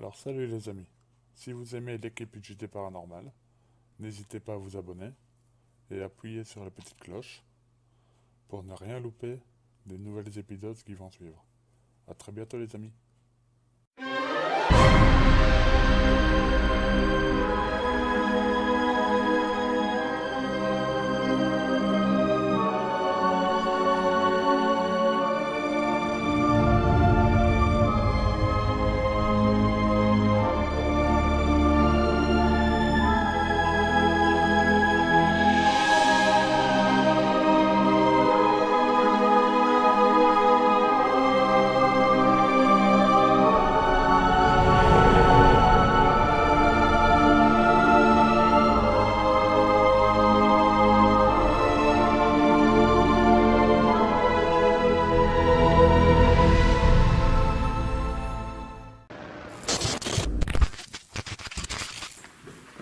Alors salut les amis, si vous aimez l'équipe UJT Paranormal, n'hésitez pas à vous abonner et appuyer sur la petite cloche pour ne rien louper des nouvelles épisodes qui vont suivre. A très bientôt les amis.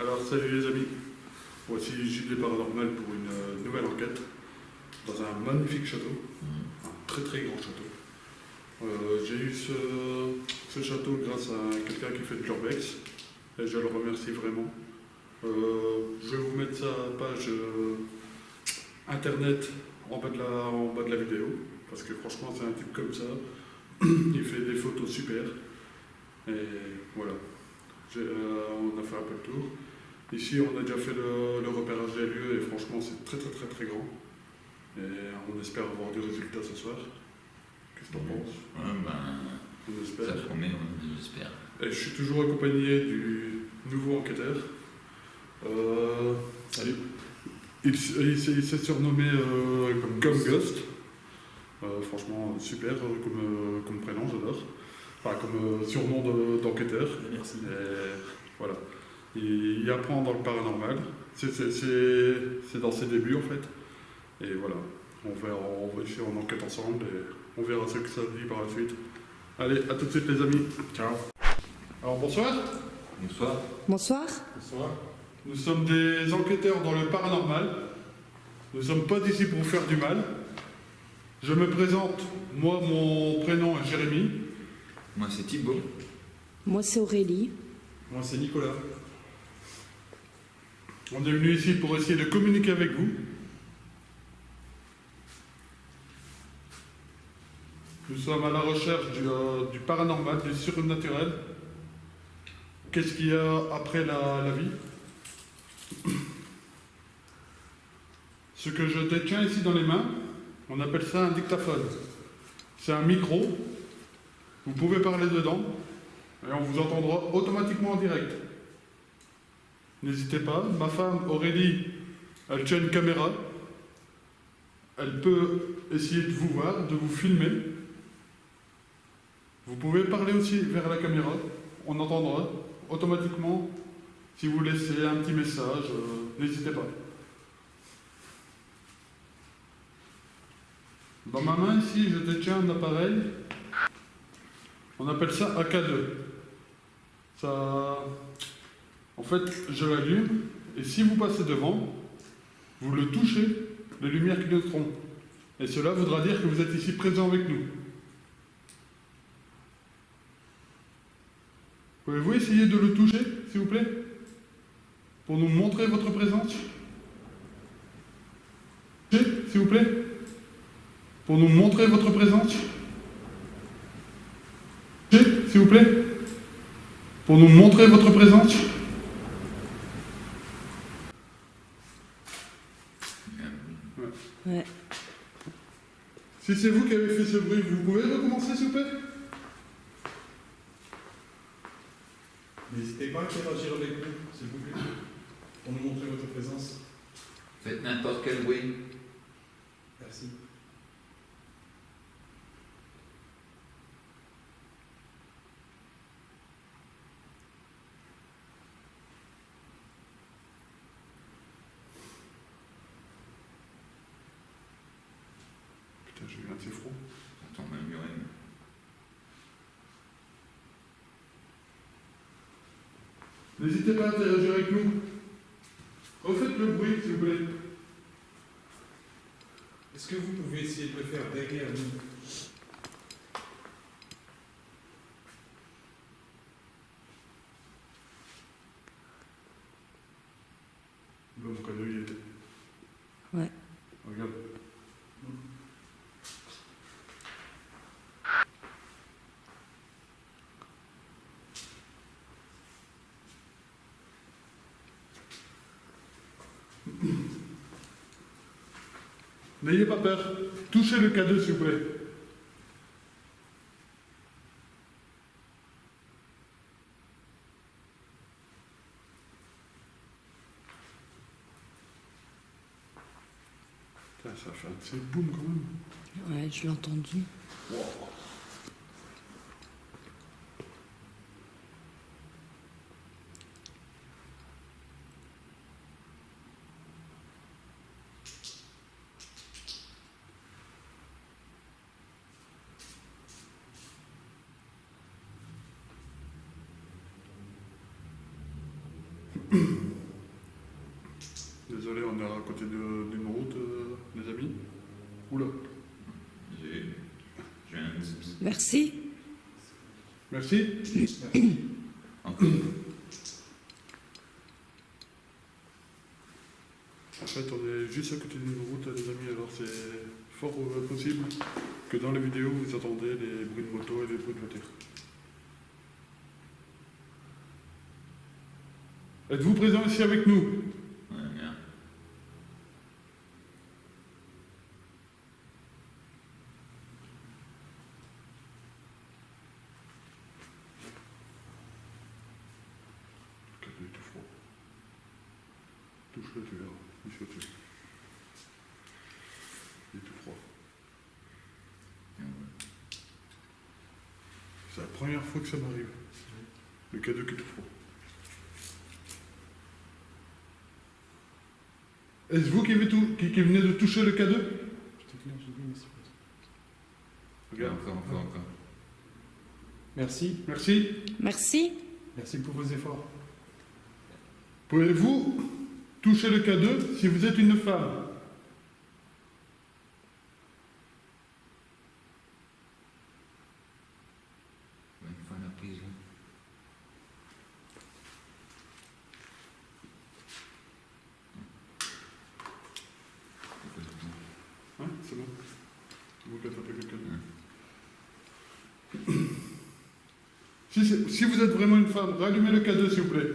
Alors salut les amis, voici JT Paranormal pour une nouvelle enquête dans un magnifique château, un très très grand château. J'ai eu ce château grâce à quelqu'un qui fait de l'urbex et je le remercie vraiment. Je vais vous mettre sa page internet en bas de la vidéo parce que franchement c'est un type comme ça, il fait des photos super et voilà. On a fait un peu le tour. Ici, on a déjà fait le repérage des lieux et franchement, c'est très très très très grand. Et on espère avoir du résultat ce soir. Qu'est-ce que tu en penses? On espère. Ça promet, j'espère. Et je suis toujours accompagné du nouveau enquêteur. Salut. Il s'est surnommé comme Ghost. Franchement, super comme prénom, j'adore. Enfin, comme surnom d'enquêteur. Merci. Et voilà. Il apprend dans le paranormal. C'est dans ses débuts en fait. Et voilà. On va essayer en enquête ensemble et on verra ce que ça dit par la suite. Allez, à tout de suite les amis. Ciao. Alors bonsoir. Bonsoir. Bonsoir. Bonsoir. Nous sommes des enquêteurs dans le paranormal. Nous ne sommes pas ici pour vous faire du mal. Je me présente. Moi, mon prénom est Jérémy. Moi, c'est Thibaut. Moi, c'est Aurélie. Moi, c'est Nicolas. On est venu ici pour essayer de communiquer avec vous. Nous sommes à la recherche du paranormal, du surnaturel. Qu'est-ce qu'il y a après la vie? Ce que je détiens ici dans les mains, on appelle ça un dictaphone. C'est un micro. Vous pouvez parler dedans et on vous entendra automatiquement en direct. N'hésitez pas, ma femme Aurélie, elle tient une caméra. Elle peut essayer de vous voir, de vous filmer. Vous pouvez parler aussi vers la caméra, on entendra automatiquement. Si vous laissez un petit message, n'hésitez pas. Dans ma main ici, je détiens un appareil. On appelle ça AK2. Ça, en fait, je l'allume et si vous passez devant, vous le touchez, les lumières clignoteront. Et cela voudra dire que vous êtes ici présent avec nous. Pouvez-vous essayer de le toucher, s'il vous plaît, pour nous montrer votre présence? S'il vous plaît, pour nous montrer votre présence? S'il vous plaît, pour nous montrer votre présence? Ouais. Si c'est vous qui avez fait ce bruit, vous pouvez recommencer s'il vous plaît? N'hésitez pas à interagir avec nous, s'il vous plaît, pour nous montrer votre présence. Faites n'importe quel bruit. Merci. Putain, j'ai eu un de ces froid. J'entends murmurer. N'hésitez pas à interagir avec nous. Refaites le bruit, s'il vous plaît. Est-ce que vous pouvez essayer de le faire derrière nous? Là, mon cadeau, il était. Ouais. Regarde. N'ayez pas peur. Touchez le cadeau, s'il vous plaît. Putain, ça fait un petit boum quand même. Ouais, je l'ai entendu. Wow. Désolé, on est à côté d'une route, les amis. Oula. J'ai un... Merci. Merci. Encore. En fait, on est juste à côté d'une route, les amis, alors c'est fort possible que dans les vidéos, vous entendez les bruits de moto et les bruits de voiture. Êtes-vous présent ici avec nous? Ouais, merde. Le cadeau est tout froid. Touche-le, tu verras. Il faut toucher. Il est tout froid. C'est la première fois que ça m'arrive. Le cadeau qui est tout froid. Est-ce vous qui venez de toucher le cadeau? Regarde. Encore. Merci. Merci. Merci. Merci pour vos efforts. Pouvez-vous toucher le cadeau si vous êtes une femme? Une fois la prise, là. Hein, c'est bon. Vous qui attrapez quelqu'un. Si vous êtes vraiment une femme, rallumez le cadeau, s'il vous plaît.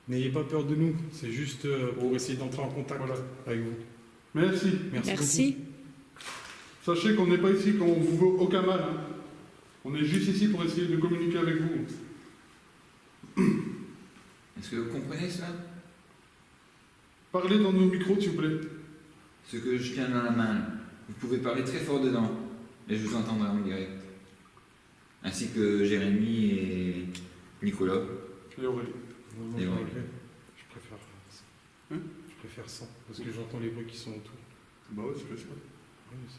N'ayez pas peur de nous, c'est juste pour essayer d'entrer en contact Voilà. avec vous. Merci. Merci. Sachez qu'on n'est pas ici, qu'on vous veut aucun mal. Hein. On est juste ici pour essayer de communiquer avec vous. Est-ce que vous comprenez cela? Parlez dans nos micros, s'il vous plaît. Ce que je tiens dans la main, vous pouvez parler très fort dedans, et je vous entendrai en direct. Ainsi que Jérémy et Nicolas. Et Aurélie. Non, Et je ouais. préfère- je préfère ça. Hein? Je préfère ça, parce que j'entends les bruits qui sont autour. Bah ouais, c'est ça. Oui, c'est-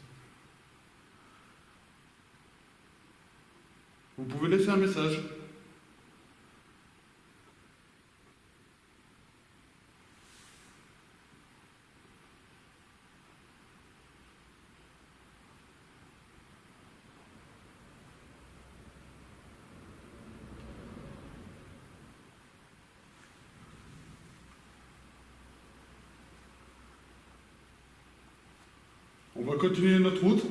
Vous pouvez laisser un message. On va continuer notre route.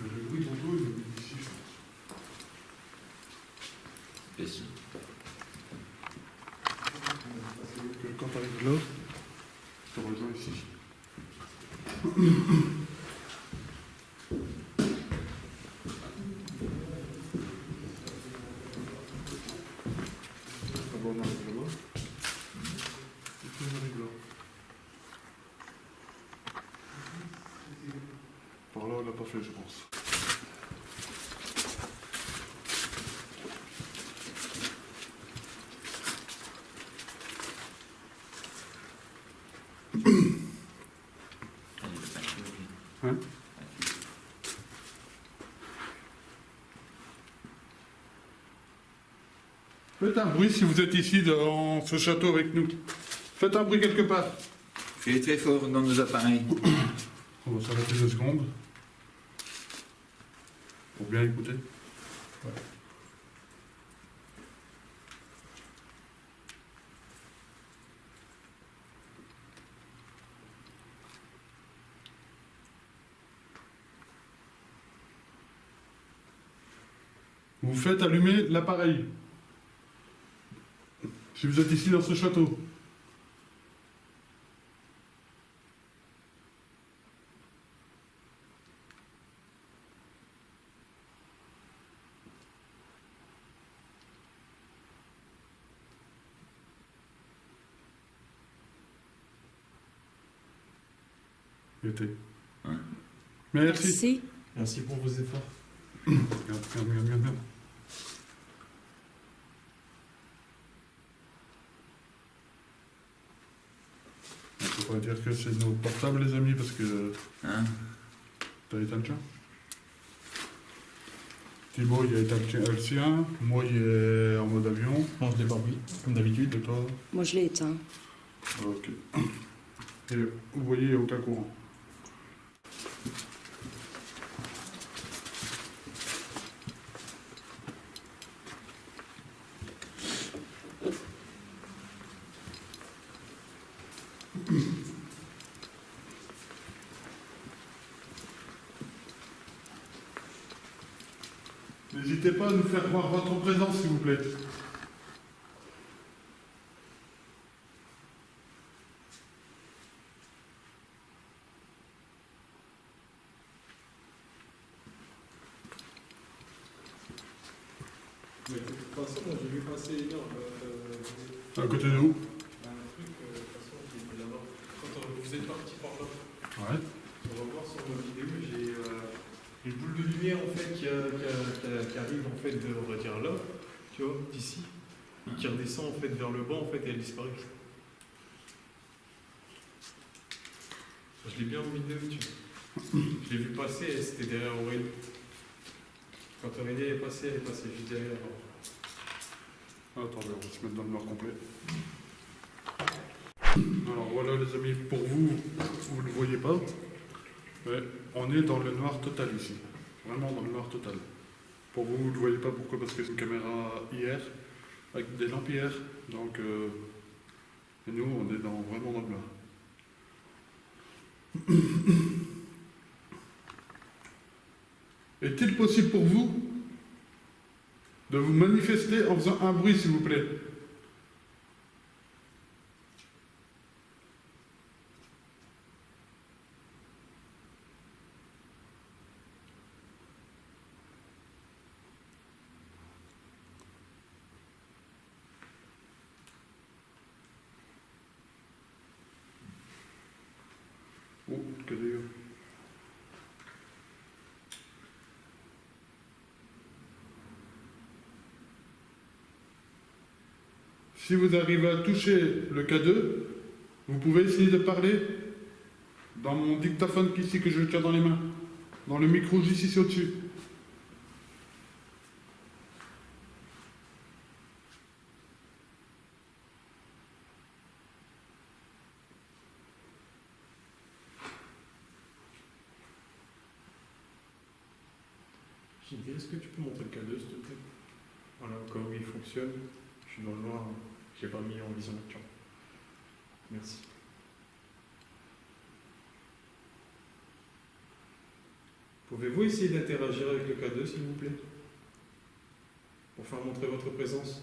Le bruit de moto, il est ici, je pense. Spécial. Que quand tu arrives là, tu te rejoins ici. D'abord, on arrive là-bas. Et puis on arrive là. Par là, on l'a pas fait, je pense. Hein? Faites un bruit si vous êtes ici dans ce château avec nous. Faites un bruit quelque part. Criez très fort dans nos appareils. On va s'arrêter 2 secondes. Pour bien écouter. Vous faites allumer l'appareil. Si vous êtes ici dans ce château. Été. Ouais. Merci. Merci. Merci pour vos efforts. Regarde. On peut pas dire que c'est nos portables, les amis, parce que Hein? t'as éteint le tien. Thibaut, il a éteint le sien. Moi, il est en mode avion. Non, je l'ai pas pris, comme d'habitude. Et toi? Moi, je l'ai éteint. Ok. Et vous voyez, il n'y a aucun courant. N'hésitez pas à nous faire voir votre présence, s'il vous plaît. Mais de toute façon, moi, j'ai vu passer À côté de nous. un truc, de toute façon, qui était là-bas. Quand vous êtes parti par là, Ouais. on va voir sur ma vidéo, j'ai une boule de lumière en fait qui arrive en fait de, on va dire là, tu vois, d'ici, et qui redescend en fait vers le bas en fait et elle disparaît. Je l'ai bien en vidéo, tu vois. Je l'ai vu passer, et c'était derrière Aurélie. Quand Aurélie est passée, elle est passée juste derrière. Attendez, on va se mettre dans le noir complet. Alors voilà les amis, pour vous, vous ne le voyez pas, mais on est dans le noir total ici. Vraiment dans le noir total. Pour vous, vous ne le voyez pas, pourquoi? Parce que c'est une caméra IR, avec des lampes IR, donc et nous on est vraiment dans le noir. Est-il possible pour vous de vous manifester en faisant un bruit, s'il vous plaît? Oh, que d'ailleurs. Si vous arrivez à toucher le K2, vous pouvez essayer de parler dans mon dictaphone ici que je tiens dans les mains, dans le micro juste ici au-dessus. J'ai dit, est-ce que tu peux montrer le K2 s'il te plaît? Voilà, au cas où il fonctionne. Je suis dans le noir, hein. J'ai pas mis en vision nocturne. Merci. Pouvez-vous essayer d'interagir avec le K2 s'il vous plaît? Pour faire montrer votre présence.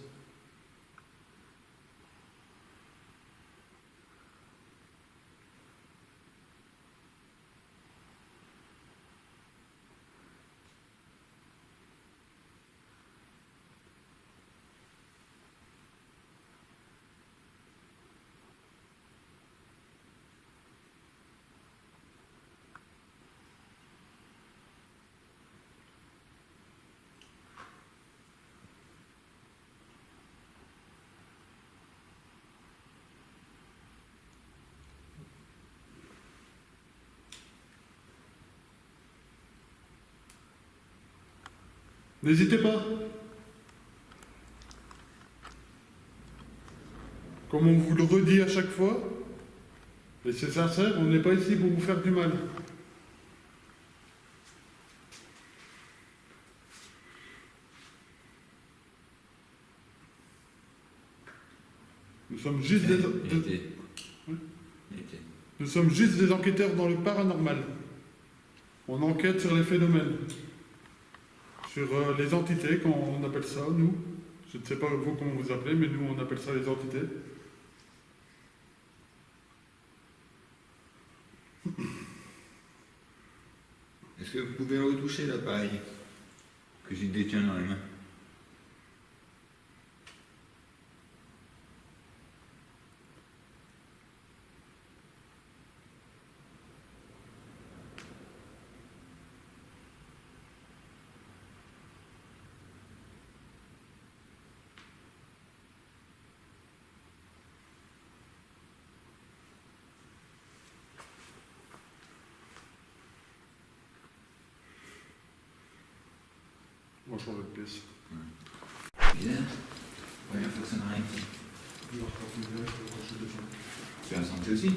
N'hésitez pas. comme on vous le redit à chaque fois, et c'est sincère, on n'est pas ici pour vous faire du mal. Nous sommes juste Il était. nous sommes juste des enquêteurs dans le paranormal. On enquête sur les phénomènes, sur les entités, quand on appelle ça, nous. Je ne sais pas vous comment vous appelez, mais nous on appelle ça les entités. Est-ce que vous pouvez retoucher l'appareil que j'ai détient dans les mains? On va changer de pièce. Bizarre. Première fois que ça n'arrive. Tu as senti aussi?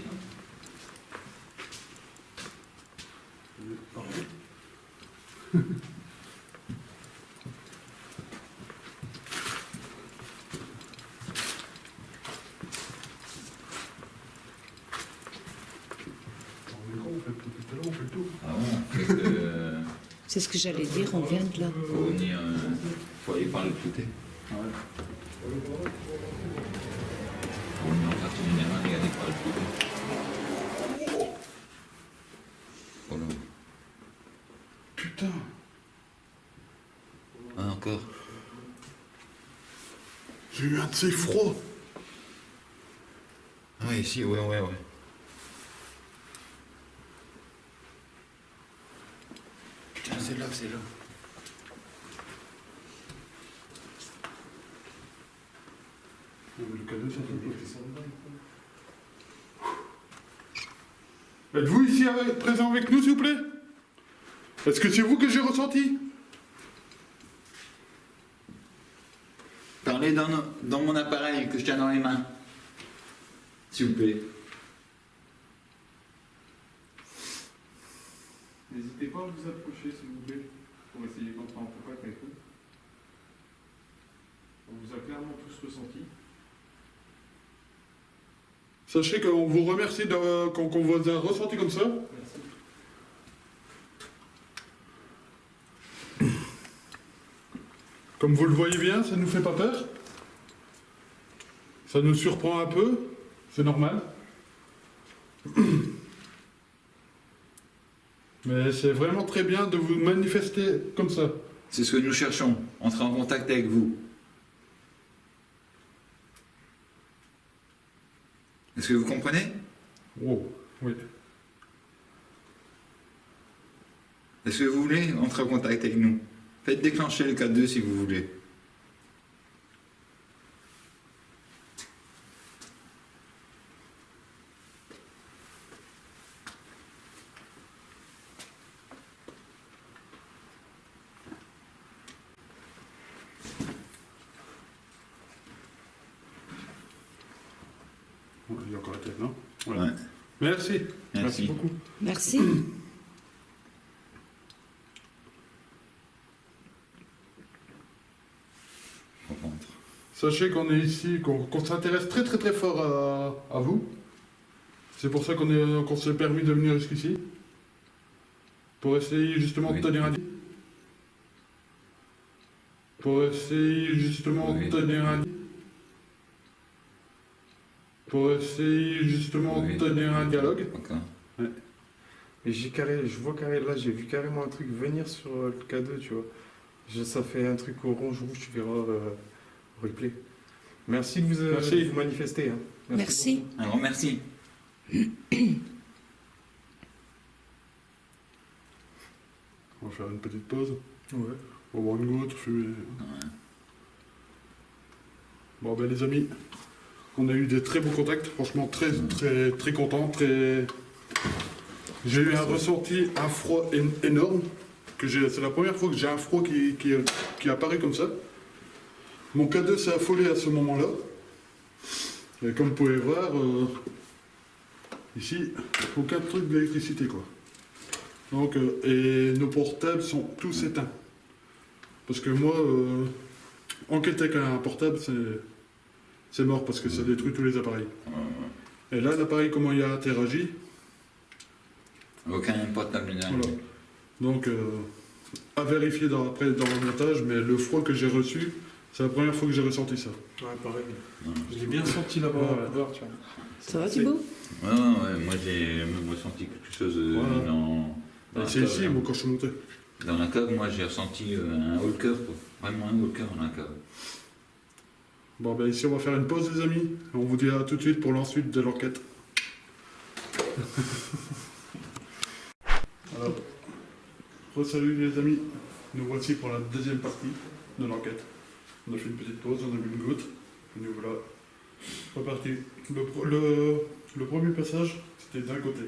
On fait tout. Ah bon, fait que. C'est ce que j'allais dire, on vient de là. Faut venir. Faut aller par le côté. Ouais. Faut venir en quartier général et aller par le côté. Oh là. Putain. Ah, encore. J'ai eu un de ces froids. Ah, ici, ouais. Putain, c'est là. Le cadeau, ça fait. Êtes-vous ici présent avec nous, s'il vous plaît? Est-ce que c'est vous que j'ai ressenti? Parlez dans mon appareil que je tiens dans les mains. S'il vous plaît. N'hésitez pas à vous approcher, s'il vous plaît, pour essayer d'entrer en contact avec vous. On vous a clairement tous ressenti. Sachez qu'on vous remercie qu'on vous a ressenti comme ça. Merci. Comme vous le voyez bien, ça ne nous fait pas peur. Ça nous surprend un peu, c'est normal. Mais c'est vraiment très bien de vous manifester comme ça. C'est ce que nous cherchons. Entrer en contact avec vous. Est-ce que vous comprenez? Oh, oui. Est-ce que vous voulez entrer en contact avec nous? Faites déclencher le K2 si vous voulez. Il y a encore la tête, non? Ouais. Merci. Merci. beaucoup. Merci. On rentre. Sachez qu'on est ici, qu'on s'intéresse très très très fort à vous. C'est pour ça qu'on s'est permis de venir jusqu'ici. Pour essayer justement de Oui. tenir un dialogue. Pour essayer justement Oui. de tenir un Pour essayer justement Oui. de tenir un dialogue. Encore. Et je vois là, j'ai vu carrément un truc venir sur le K2, tu vois. Ça fait un truc orange rouge, tu verras au replay. Merci de Merci. vous manifester. Hein. Merci. beaucoup. Un grand merci. On va faire une petite pause. Ouais. On va boire une goutte, fumer. Ouais. Bon ben les amis, on a eu des très bons contacts, franchement très très très content, très. J'ai eu un ressenti, un froid énorme. C'est la première fois que j'ai un froid qui apparaît comme ça. Mon K2 s'est affolé à ce moment-là. Et comme vous pouvez voir, ici, aucun truc d'électricité quoi. Donc, et nos portables sont tous éteints. Parce que moi, enquêter avec un portable, c'est mort parce que ça détruit tous les appareils. Et là, l'appareil, comment il a interagi. Aucun portable n'est Voilà. Donc, à vérifier après dans le montage, mais le froid que j'ai reçu, c'est la première fois que j'ai ressenti ça. Ouais, pareil. Je l'ai bien senti là-bas, Ouais. tu vois. Ça va Thibaut? Ouais, moi j'ai même ressenti quelque chose Ouais. dans la C'est cave, ici, là. moi, quand je suis monté. Dans la cave, moi j'ai ressenti un haut le cœur, quoi. Vraiment un haut le cœur dans la cave. Bon, ben ici, on va faire une pause, les amis. On vous dira tout de suite pour l'ensuite de l'enquête. Alors, re-salut les amis. Nous voici pour la deuxième partie de l'enquête. On a fait une petite pause, on a bu une goutte. Et nous voilà repartis. Le premier passage, c'était d'un côté.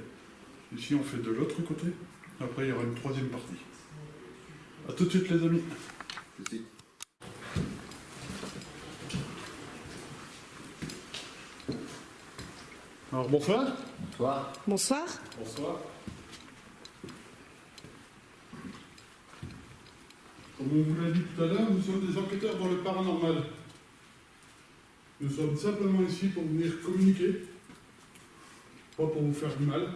Ici, on fait de l'autre côté. Après, il y aura une troisième partie. A tout de suite, les amis. Tout de suite. Alors, bonsoir. Bonsoir. Bonsoir. Bonsoir. Comme on vous l'a dit tout à l'heure, nous sommes des enquêteurs dans le paranormal. Nous sommes simplement ici pour venir communiquer, pas pour vous faire du mal.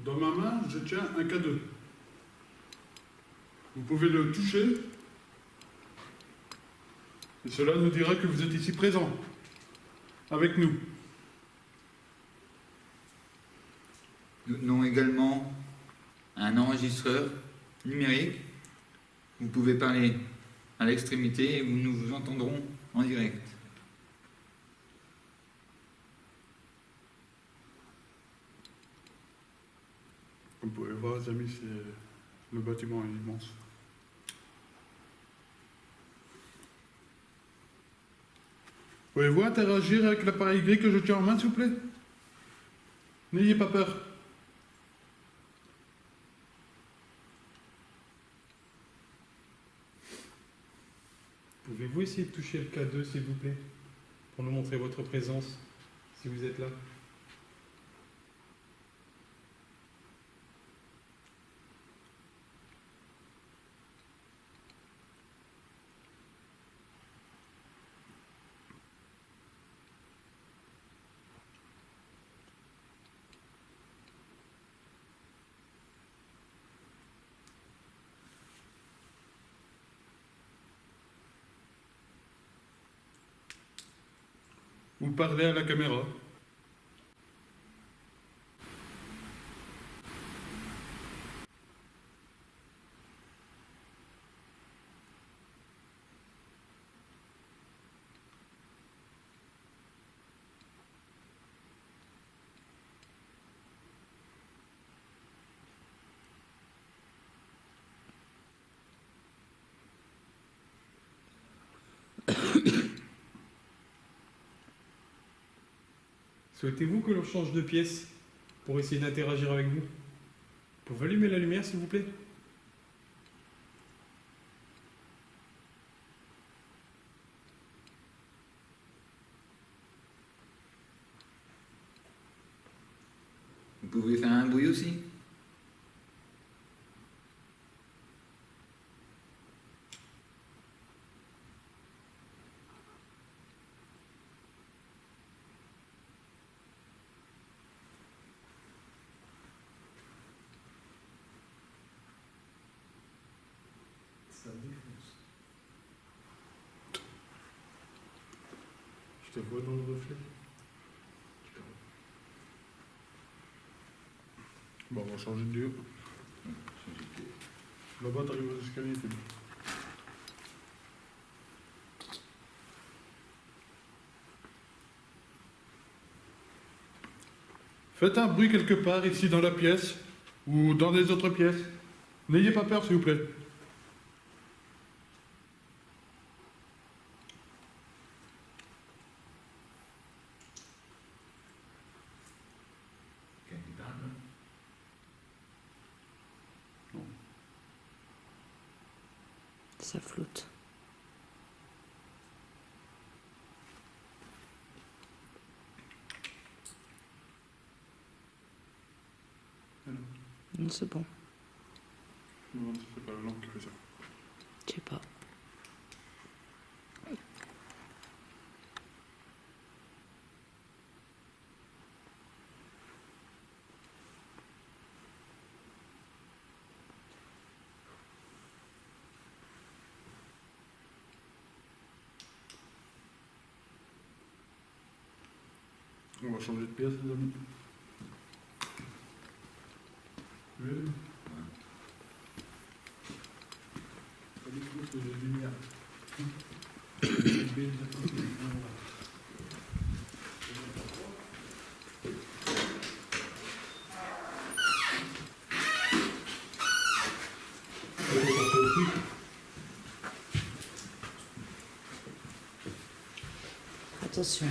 Dans ma main, je tiens un cadeau. Vous pouvez le toucher, et cela nous dira que vous êtes ici présent, avec nous. Nous avons également un enregistreur numérique. Vous pouvez parler à l'extrémité et nous vous entendrons en direct. Comme vous pouvez voir, les amis, le bâtiment est immense. Pouvez-vous interagir avec l'appareil gris que je tiens en main, s'il vous plaît? N'ayez pas peur. Pouvez-vous essayer de toucher le K2, s'il vous plaît, pour nous montrer votre présence, si vous êtes là? Vous parlez à la caméra. Souhaitez-vous que l'on change de pièce pour essayer d'interagir avec vous? Vous pouvez allumer la lumière, s'il vous plaît? Vous pouvez faire un bruit aussi? Ça défonce. Je te vois dans le reflet. Bon, on va changer de lieu. Là-bas, t'arrives aux escaliers, t'es bien. Faites un bruit quelque part ici dans la pièce ou dans les autres pièces. N'ayez pas peur, s'il vous plaît. Ça flotte. Non, c'est bon. Non, c'est pas la lampe qui fait ça. Je sais pas. On va changer de pièce, les amis. Oui. Pas du tout, c'est de lumière. Attention.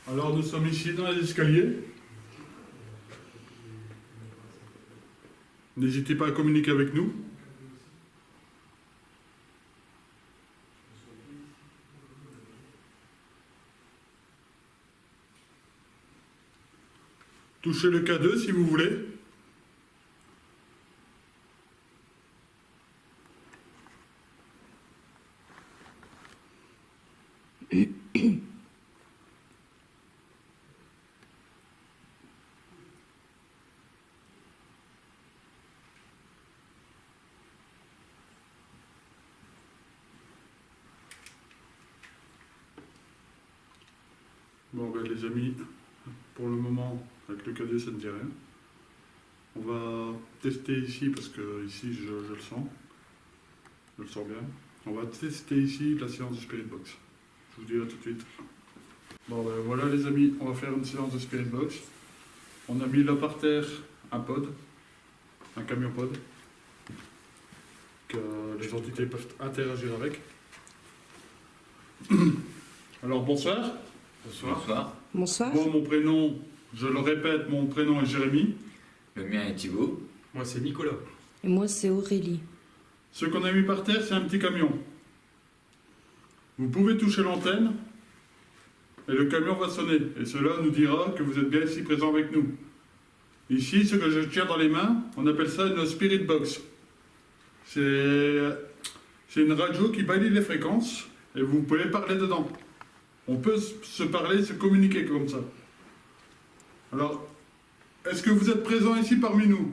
Alors nous sommes ici dans les escaliers. N'hésitez pas à communiquer avec nous. Touchez le K2 si vous voulez. Bon ben les amis, pour le moment avec le K2 ça ne dit rien. On va tester ici parce que ici je le sens. Je le sens bien. On va tester ici la séance de Spirit Box. Je vous dis à tout de suite. Bon ben voilà les amis, on va faire une séance de Spirit Box. On a mis là par terre un pod, un camion pod, que les entités peuvent interagir avec. Alors bonsoir. Bonsoir. Bonsoir. Moi mon prénom, je le répète, mon prénom est Jérémy. Le mien est Thibaut. Moi, c'est Nicolas. Et moi, c'est Aurélie. Ce qu'on a mis par terre, c'est un petit camion. Vous pouvez toucher l'antenne et le camion va sonner. Et cela nous dira que vous êtes bien ici présent avec nous. Ici, ce que je tiens dans les mains, on appelle ça une Spirit Box. C'est une radio qui balaye les fréquences et vous pouvez parler dedans. On peut se parler, se communiquer comme ça. Alors, est-ce que vous êtes présent ici parmi nous ?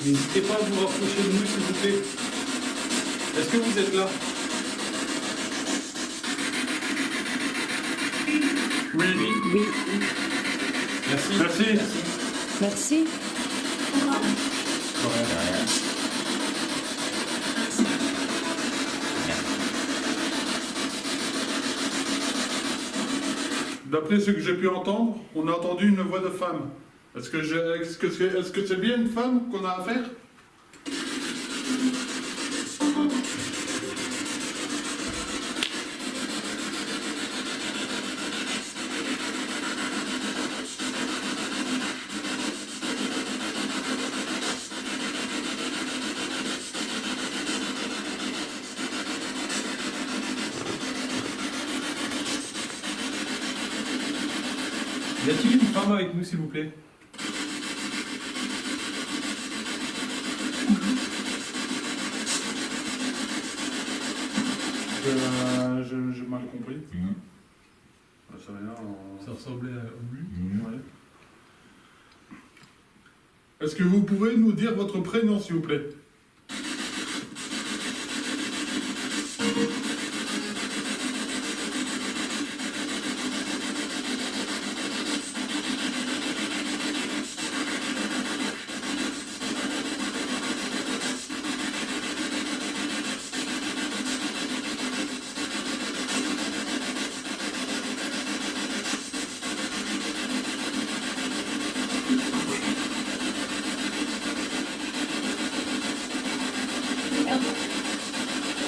N'hésitez pas à vous rapprocher de nous, s'il vous plaît. Est-ce que vous êtes là? Oui. Oui. Merci. Merci. Merci. D'après ce que j'ai pu entendre, on a entendu une voix de femme. Est-ce que c'est bien une femme qu'on a affaire ? Y a-t-il une femme avec nous, s'il vous plaît? j'ai mal compris. Ah, c'est rien. Ça ressemblait au but. Ouais. Est-ce que vous pouvez nous dire votre prénom, s'il vous plaît?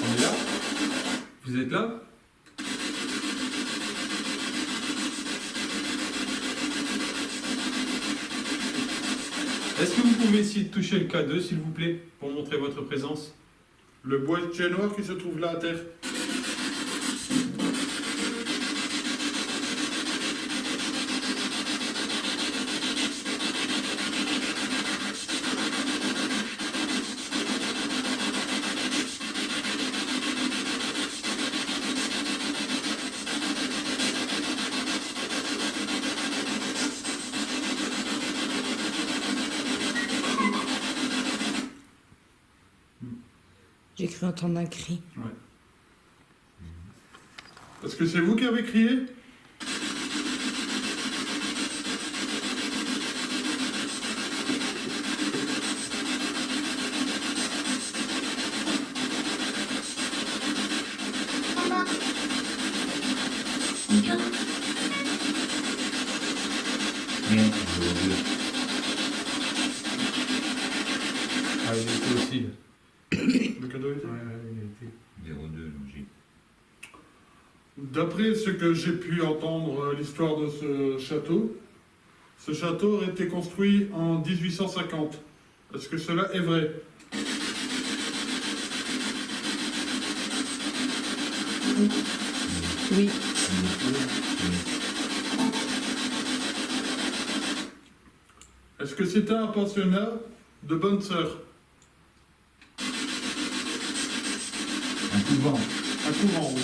On est là? Vous êtes là? Est-ce que vous pouvez essayer de toucher le K2, s'il vous plaît, pour montrer votre présence? Le boîtier noir qui se trouve là à terre. J'ai cru entendre un cri. Est-ce que c'est vous qui avez crié? Ah, il était aussi. Le cadeau était. Il était. 02, logique. D'après ce que j'ai pu entendre l'histoire de ce château aurait été construit en 1850. Est-ce que cela est vrai? Oui. Est-ce que c'était un pensionnat de bonnes sœurs? Un couvent. Un couvent, oui.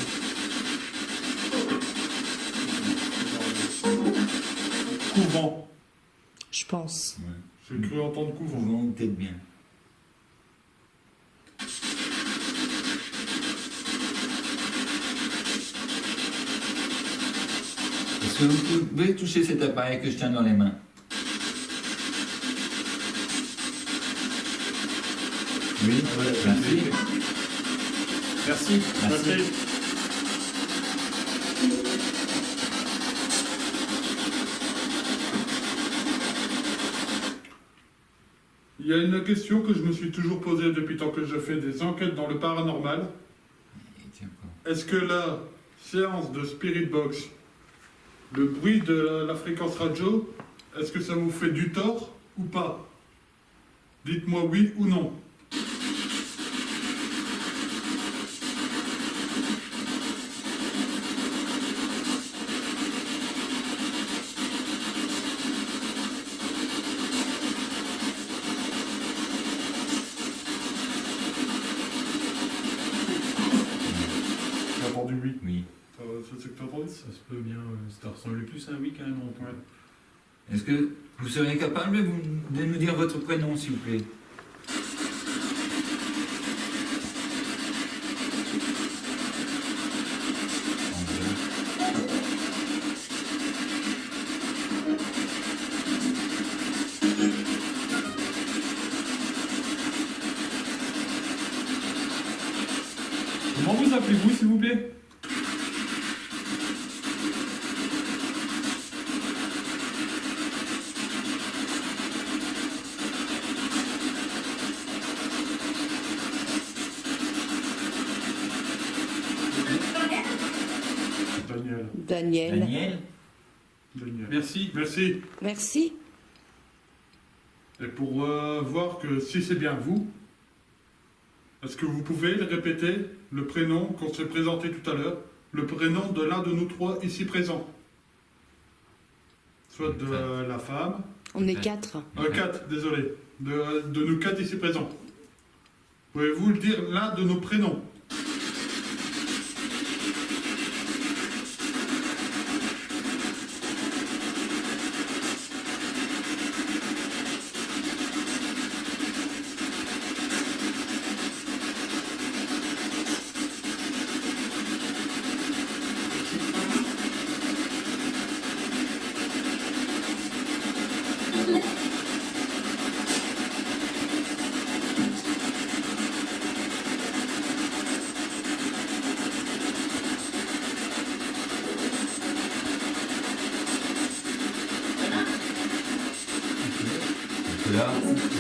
Couvent. Je pense. J'ai cru entendre couvent. Couvent, peut-être bien. Est-ce que vous pouvez toucher cet appareil que je tiens dans les mains? Oui, merci. Merci. Merci. Il y a une question que je me suis toujours posée depuis tant que je fais des enquêtes dans le paranormal. Tiens, quoi. Est-ce que la séance de Spirit Box, le bruit de la fréquence radio, est-ce que ça vous fait du tort ou pas? Dites-moi oui ou non. J'ai entendu oui. Oui. C'est ce que tu as entendu? Ça se peut bien. Ça ressemblait plus à un oui qu'à un non. Ouais. Est-ce que vous seriez capable de nous dire votre prénom, s'il vous plaît? Comment vous appelez-vous, s'il vous plaît? Daniel. Daniel. Daniel? Daniel. Merci. Merci. Merci. Et pour voir que si c'est bien vous, est-ce que vous pouvez le répéter, le prénom qu'on s'est présenté tout à l'heure, le prénom de l'un de nous trois ici présents? Soit de la femme, On est 4. quatre, désolé, de nous quatre ici présents. Pouvez-vous le dire l'un de nos prénoms?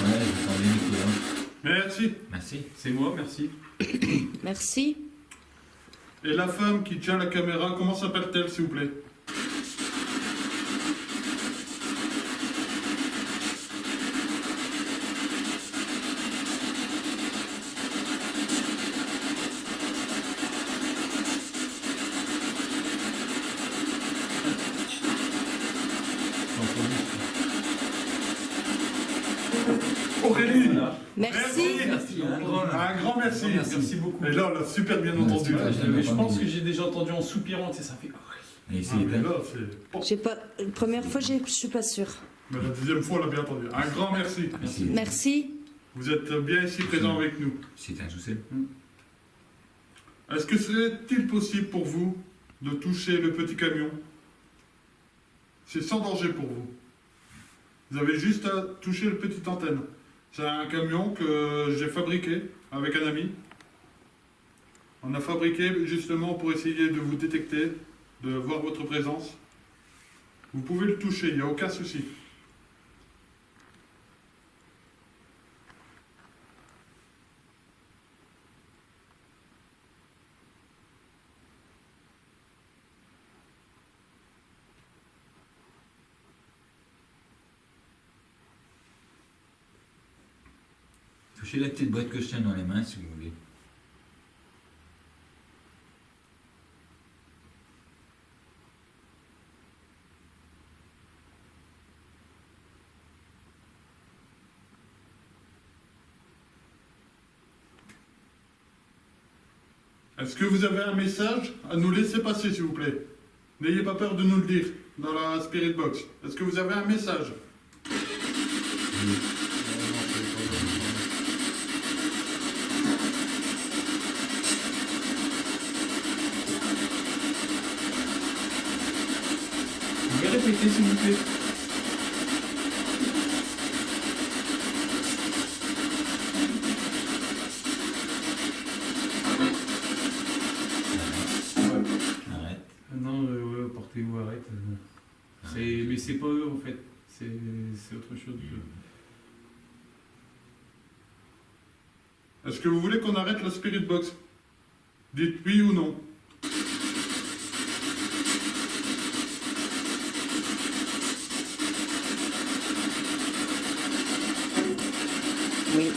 Ouais, j'attendais Nicolas. Merci. Merci. C'est moi, merci. Merci. Et la femme qui tient la caméra, comment s'appelle-t-elle, s'il vous plaît? Aurélie. Voilà. Merci. Merci. Un grand merci. Merci beaucoup. Et là, on l'a super bien entendu. Ouais, c'est Mais je pense que j'ai déjà entendu en soupirant, tu sais, ça fait. Et c'est Ah, mais là, c'est... Oh, J'ai pas. Première fois, je suis pas sûre. mais la deuxième fois, on l'a bien entendu. Un grand merci. Merci. Vous êtes bien ici présent avec nous. C'est un souci. Est-ce que serait-il possible pour vous de toucher le petit camion? C'est sans danger pour vous. Vous avez juste à toucher le petit antenne. C'est un camion que j'ai fabriqué avec un ami. On a fabriqué justement pour essayer de vous détecter, de voir votre présence. Vous pouvez le toucher, il n'y a aucun souci. Touchez la petite boîte que je tiens dans les mains si vous voulez. Est-ce que vous avez un message à nous laisser passer, s'il vous plaît? N'ayez pas peur de nous le dire dans la Spirit Box. Est-ce que vous avez un message? Vous pouvez répéter, s'il vous plaît? Arrête. Non, ouais, portez-vous, arrête. Mais c'est pas eux en fait, c'est autre chose. Est-ce que vous voulez qu'on arrête la Spirit Box? Dites oui ou non. Oui.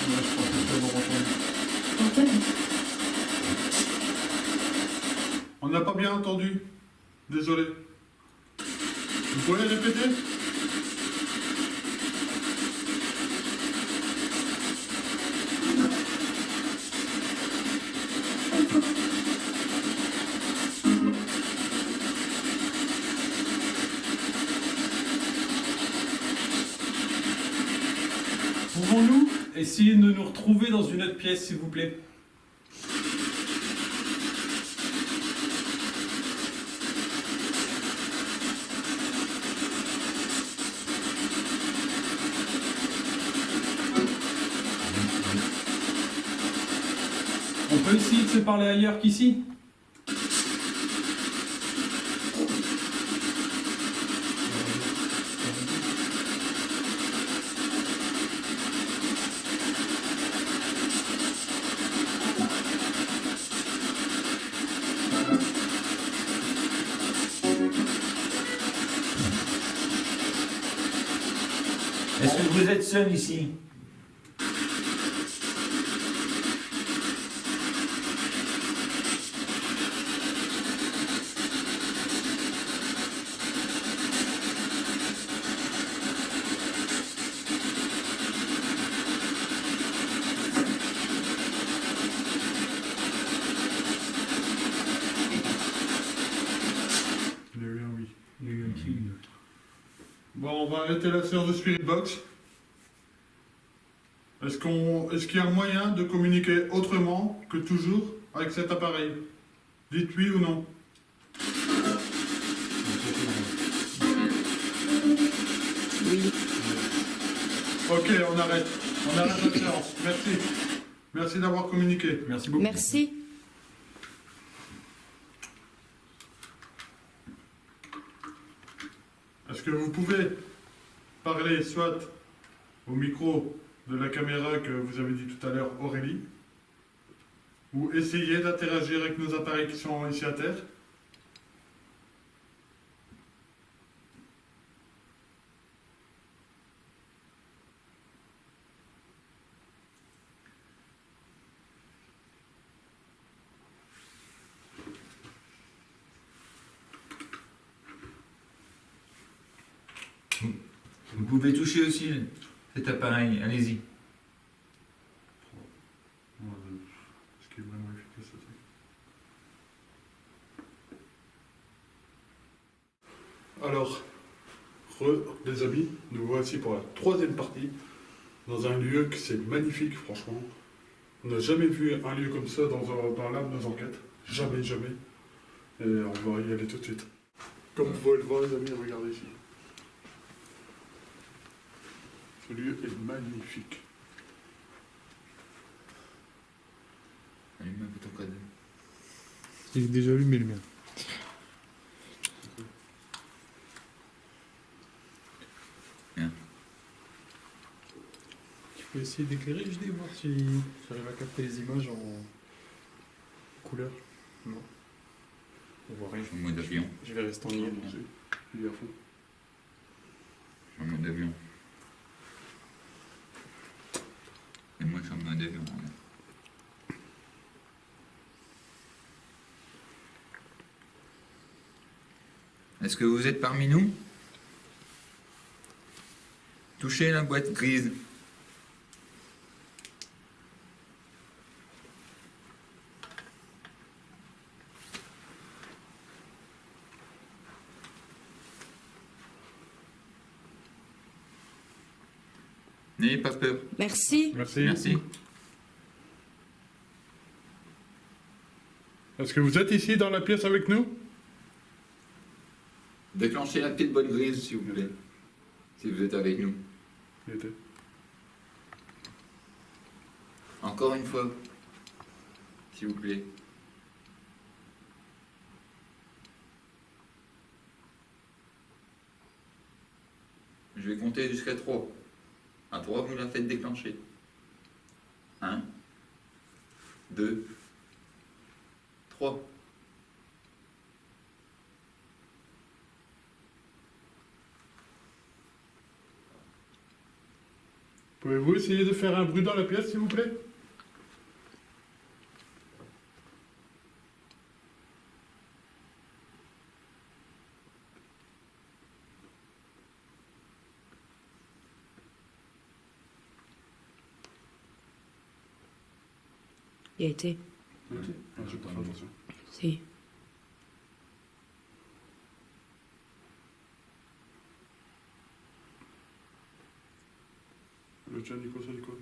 Moi, je pense que je peux vous entendre. On n'a pas bien entendu. Désolé. Vous pouvez répéter? Pouvons-nous essayer de nous retrouver dans une autre pièce, s'il vous plaît? On peut essayer de se parler ailleurs qu'ici? Est-ce que vous êtes seul ici? Il y a eu un oui. Il y a eu un petit oui. Bon, on va arrêter la séance de Spirit Box. Est-ce qu'il y a un moyen de communiquer autrement que toujours avec cet appareil? Dites oui ou non. Oui. Ok, on arrête. On arrête la séance. Merci. Merci d'avoir communiqué. Merci beaucoup. Merci. Est-ce que vous pouvez parler soit au micro de la caméra que vous avez dit tout à l'heure, Aurélie. Ou essayez d'interagir avec nos appareils qui sont ici à terre. Vous pouvez toucher aussi cet appareil, allez-y. Ce qui est vraiment efficace, ça. Alors, les amis, nous voici pour la troisième partie, dans un lieu que c'est magnifique, franchement. On n'a jamais vu un lieu comme ça dans l'un de nos enquêtes. Jamais, jamais. Et on va y aller tout de suite. Comme vous pouvez le voir, les amis, regardez ici. Ce lieu est magnifique. Allume un peu ton code. J'ai déjà allumé le mien. Bien. Tu peux essayer d'éclairer, je dis, voir si j'arrive à capter les images en couleur. Non. On voit rien. Je suis en mode avion. Je vais rester en ligne. Il est à fond. Je suis en mode avion. Et moi, je suis en mode avion. Est-ce que vous êtes parmi nous? Touchez la boîte grise. N'ayez pas peur. Merci. Merci. Merci. Est-ce que vous êtes ici dans la pièce avec nous? Déclenchez la petite boîte grise, s'il vous plaît. Si vous êtes avec nous. Il était. Encore une fois. S'il vous plaît. Je vais compter jusqu'à 3. À 3, vous la faites déclencher. 1, 2, 3. Pouvez-vous essayer de faire un bruit dans la pièce, s'il vous plaît? Il a été. Ah, je vais pas faire attention. Si. Le tien, Nico, ça dit quoi?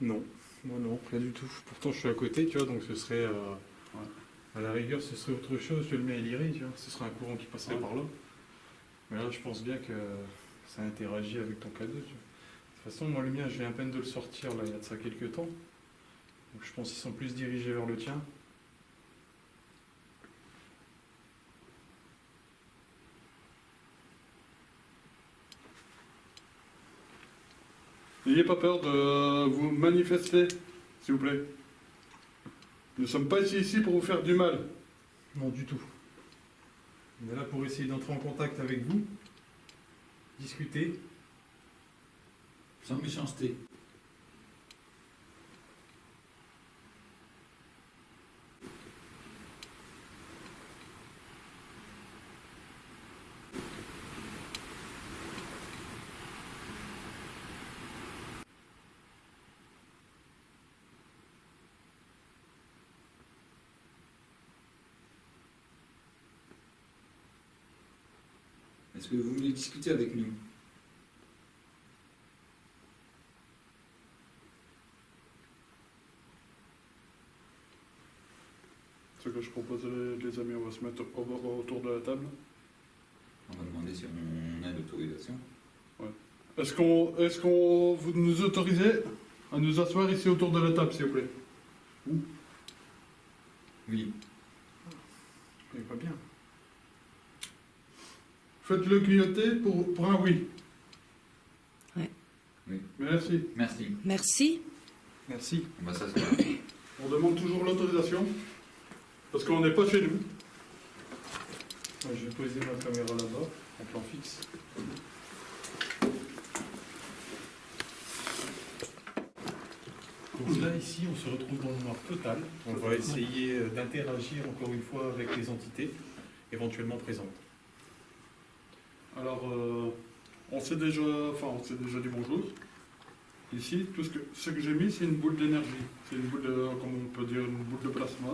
Non, moi non, rien du tout. Pourtant, je suis à côté, tu vois, donc ce serait. À la rigueur, ce serait autre chose. Tu le mets à lire, tu vois, ce serait un courant qui passerait Ouais. par là. Mais là, je pense bien que ça interagit avec ton cadeau, tu vois. De toute façon, moi, le mien, je viens à peine de le sortir, là, il y a de ça quelques temps. Donc, je pense qu'ils sont plus dirigés vers le tien. N'ayez pas peur de vous manifester, s'il vous plaît. Nous ne sommes pas ici pour vous faire du mal. Non, du tout. On est là pour essayer d'entrer en contact avec vous, discuter. Sans méchanceté. Est-ce que vous voulez discuter avec nous? Ce que je propose, les amis, on va se mettre autour de la table. On va demander si on a l'autorisation. Est-ce qu'on vous nous autorisez à nous asseoir ici autour de la table, s'il vous plaît? Oui. Mais pas bien. Faites-le clignoter pour un oui. Ouais. Oui. Merci. Merci. Merci. Merci. On va s'asseoir. On demande toujours l'autorisation, parce qu'on n'est pas chez nous. Je vais poser ma caméra là-bas, en plan fixe. Donc là, ici, on se retrouve dans le noir total. On va essayer d'interagir encore une fois avec les entités éventuellement présentes. Alors, on s'est déjà dit bonjour. Ici, ce que j'ai mis, c'est une boule d'énergie. C'est une boule de, comme on peut dire, une boule de plasma.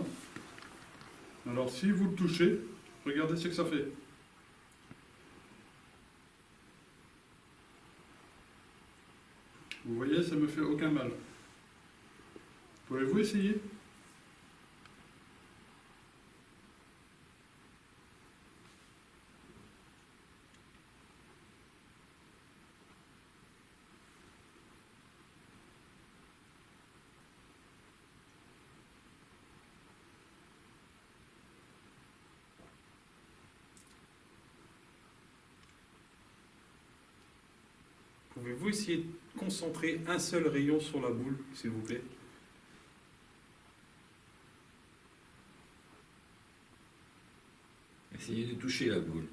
Alors, si vous le touchez, regardez ce que ça fait. Vous voyez, ça ne me fait aucun mal. Pouvez-vous essayer? Pouvez-vous essayer de concentrer un seul rayon sur la boule, s'il vous plaît? Essayez de toucher la boule.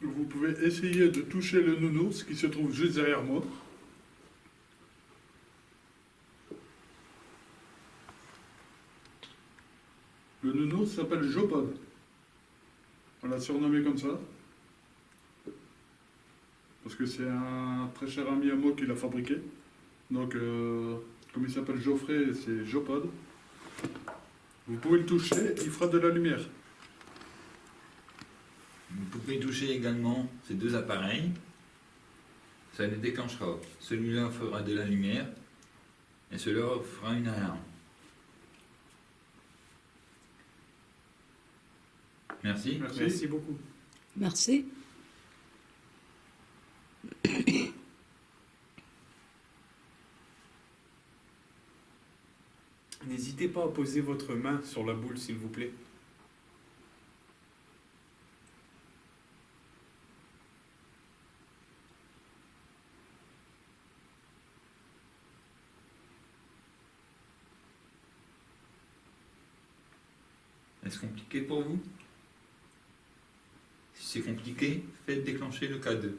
Vous pouvez essayer de toucher le nounours qui se trouve juste derrière moi. Le nounours s'appelle Jopod. On l'a surnommé comme ça. Parce que c'est un très cher ami à moi qui l'a fabriqué. Donc, comme il s'appelle Geoffrey, c'est Jopod. Vous pouvez le toucher, il fera de la lumière. Vous pouvez toucher également ces deux appareils. Ça les déclenchera. Celui-là fera de la lumière et celui-là fera une alarme. Merci. Merci beaucoup. Merci. N'hésitez pas à poser votre main sur la boule, s'il vous plaît. Est-ce compliqué pour vous? Si c'est compliqué, faites déclencher le K2.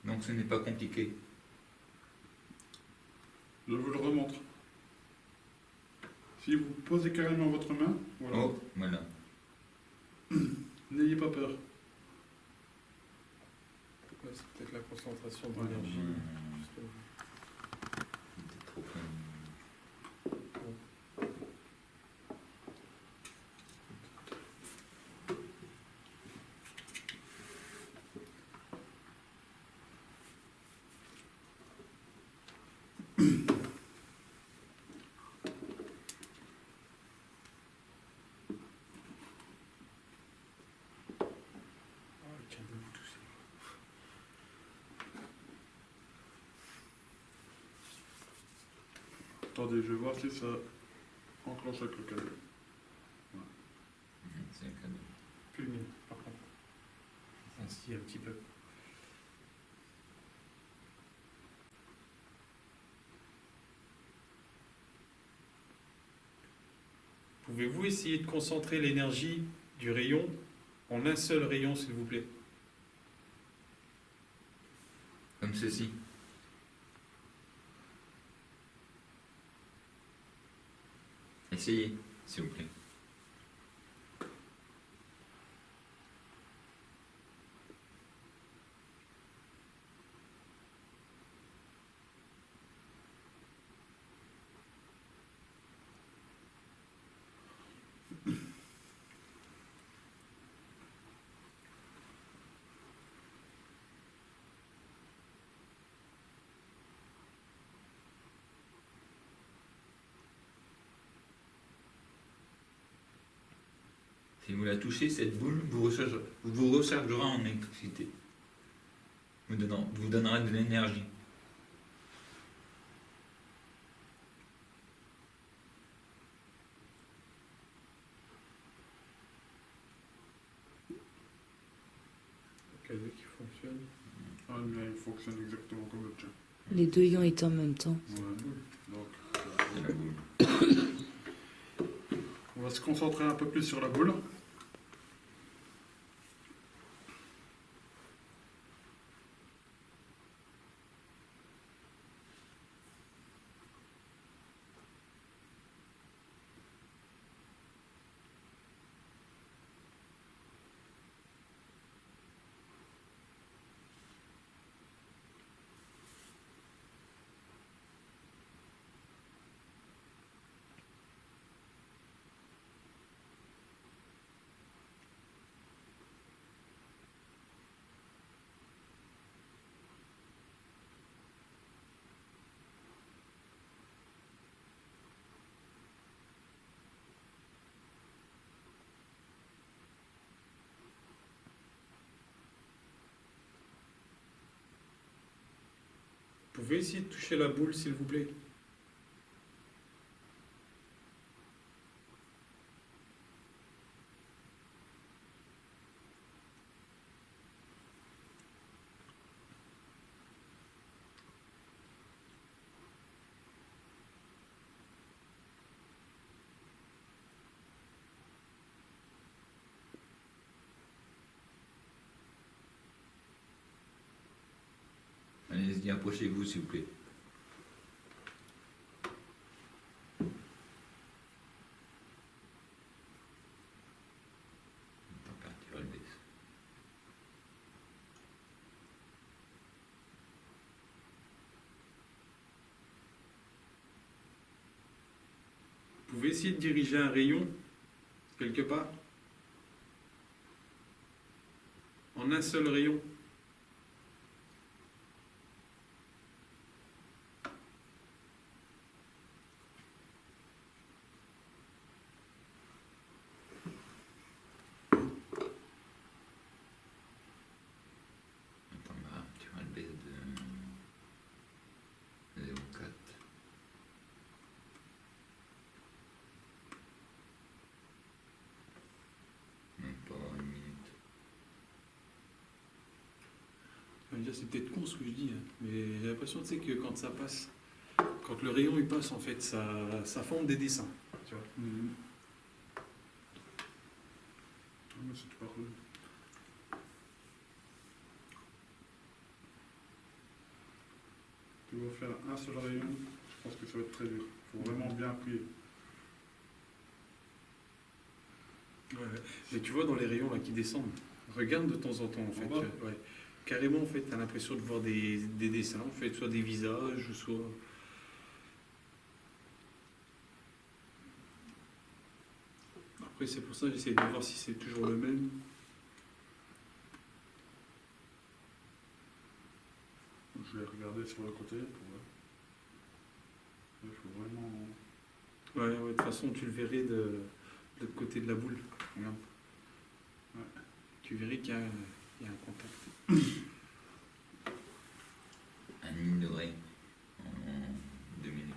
Donc ce n'est pas compliqué. Je vous le remontre. Si vous posez carrément votre main, voilà. Oh, voilà. N'ayez pas peur. Ouais, c'est peut-être la concentration de Ouais. l'énergie. C'était trop plein. Attendez, je vais voir si ça enclenche avec le cadeau. C'est un cadeau. Plus mine, par contre. Ainsi, un petit peu. Pouvez-vous essayer de concentrer l'énergie du rayon en un seul rayon, s'il vous plaît? Comme ceci. Essayez, s'il vous plaît. Si vous la touchez, cette boule vous rechargera en électricité. Vous donnera de l'énergie. Cadeau qui fonctionne. Ah, mais il fonctionne exactement comme le tien. Les deux y ont été en même temps. Ouais. Donc, C'est la boule. on va se concentrer un peu plus sur la boule. Vous pouvez essayer de toucher la boule, s'il vous plaît? Allez-y, approchez-vous, s'il vous plaît. La température, elle baisse. Vous pouvez essayer de diriger un rayon, quelque part? En un seul rayon. La température, elle baisse de 0,4. Même pas une minute. Ça veut dire, c'est peut-être con ce que je dis, hein, mais j'ai l'impression, tu sais, que quand ça passe, quand le rayon il passe, en fait, ça forme des dessins. Tu vois. Ah, mais c'est parfait. Tu vas faire un seul rayon, je pense que ça va être très dur. Il faut vraiment bien appuyer. Ouais. Mais tu vois, dans les rayons là qui descendent, regarde de temps en temps, en fait. bas. Ouais. Carrément, en fait, tu as l'impression de voir des dessins, en fait, soit des visages, soit. Après, c'est pour ça que j'essaie de voir si c'est toujours le même. Je vais regarder sur le côté pour voir. Il faut vraiment. Ouais, de toute façon, tu le verrais de l'autre côté de la boule. Regarde. Ouais. Tu verrais qu'il y a un contact. Un demi-degré en 2 minutes.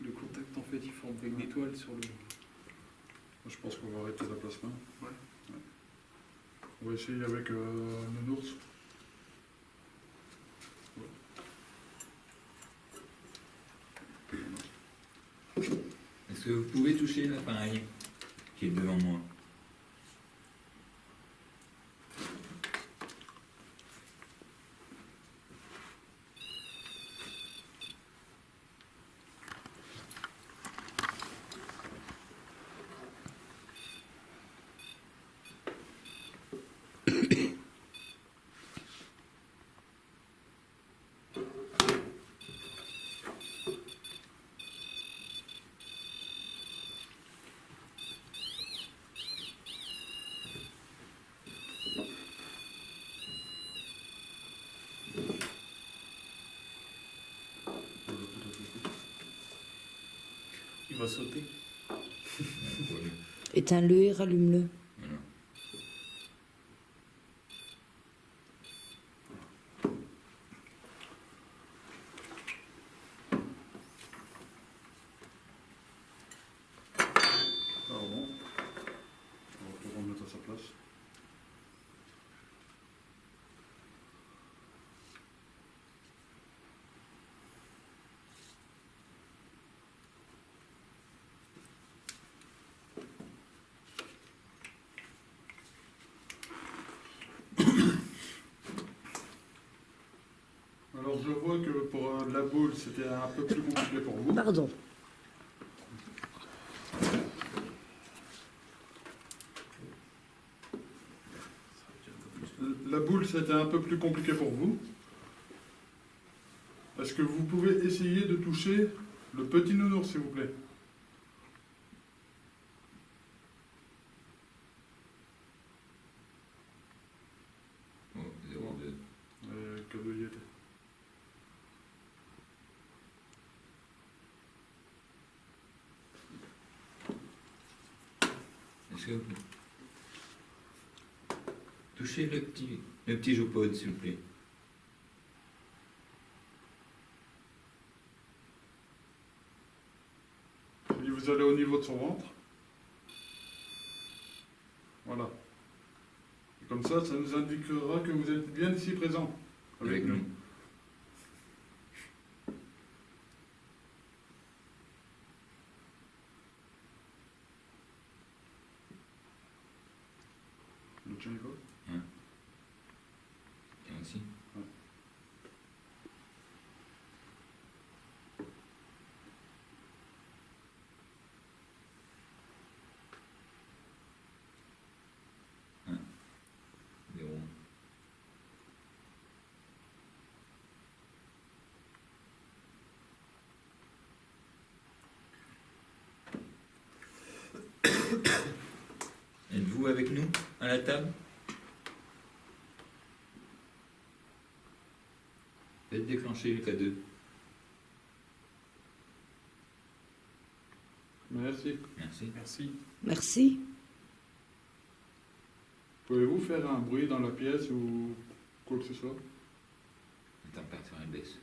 Le contact, en fait, il forme avec des toiles sur le. Je pense qu'on va arrêter la plasma. Ouais. On va essayer avec Nounours. Est-ce que vous pouvez toucher l'appareil qui est devant moi? Il va sauter. Ouais, Éteins-le et rallume-le. voilà. Pardon. On va tout remettre à sa place. Alors je vois que pour la boule c'était un peu plus compliqué pour vous. Pardon. La boule c'était un peu plus compliqué pour vous. Est-ce que vous pouvez essayer de toucher le petit nounours s'il vous plaît? Oh, 0,2. Cadeau y était. Est-ce que vous touchez le petit joupod, s'il vous plaît? Et vous allez au niveau de son ventre. Voilà. Et comme ça nous indiquera que vous êtes bien ici présent avec nous. Le tien, il va? Tiens aussi. Un. 0. Êtes-vous avec nous à la table? Faites déclencher le K2. Merci. Merci. Merci. Merci. Pouvez-vous faire un bruit dans la pièce ou quoi que ce soit? La température elle baisse.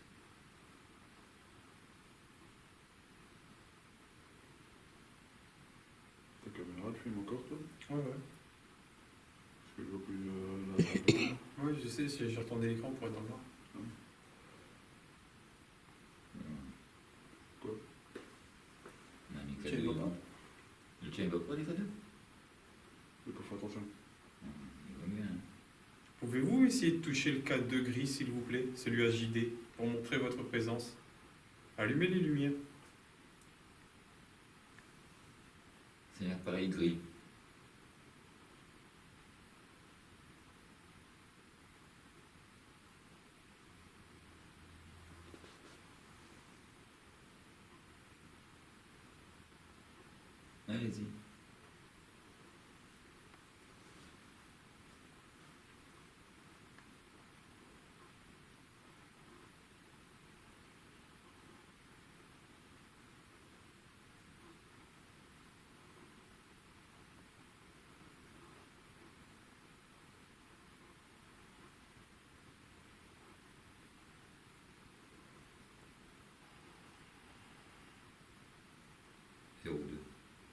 Ta caméra, tu filmes encore toi? Ouais, ouais. Parce que je vois plus la... Oui, je sais, si j'ai retourné l'écran pour être dans le noir. Quoi? On a mis Tiens, il K2. va pas. Le tien il va pas les K2? J'ai pas fait attention. Il va bien. Pouvez-vous essayer de toucher le cadre de gris, s'il vous plaît, celui à JD, pour montrer votre présence? Allumez les lumières. C'est un appareil gris. Allez-y.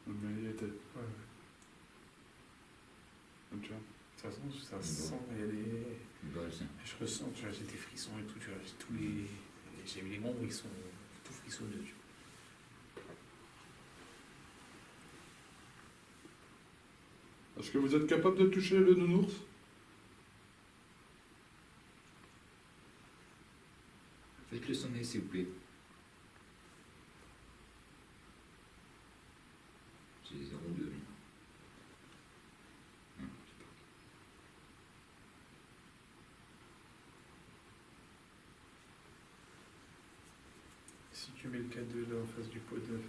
Mais il était. Ouais, ouais. Comme tu vois. De toute façon, ça Bon. sent, il y a des... Il va, ça. Je ressens, tu vois, j'ai des frissons et tout, tu vois, j'ai tous les... J'ai les membres, ils sont tout frissonneux, tu vois. Est-ce que vous êtes capable de toucher le nounours? Faites-le sonner, s'il vous plaît. J'ai 0,2. Si tu mets le K2 là en face du pot d'œuf,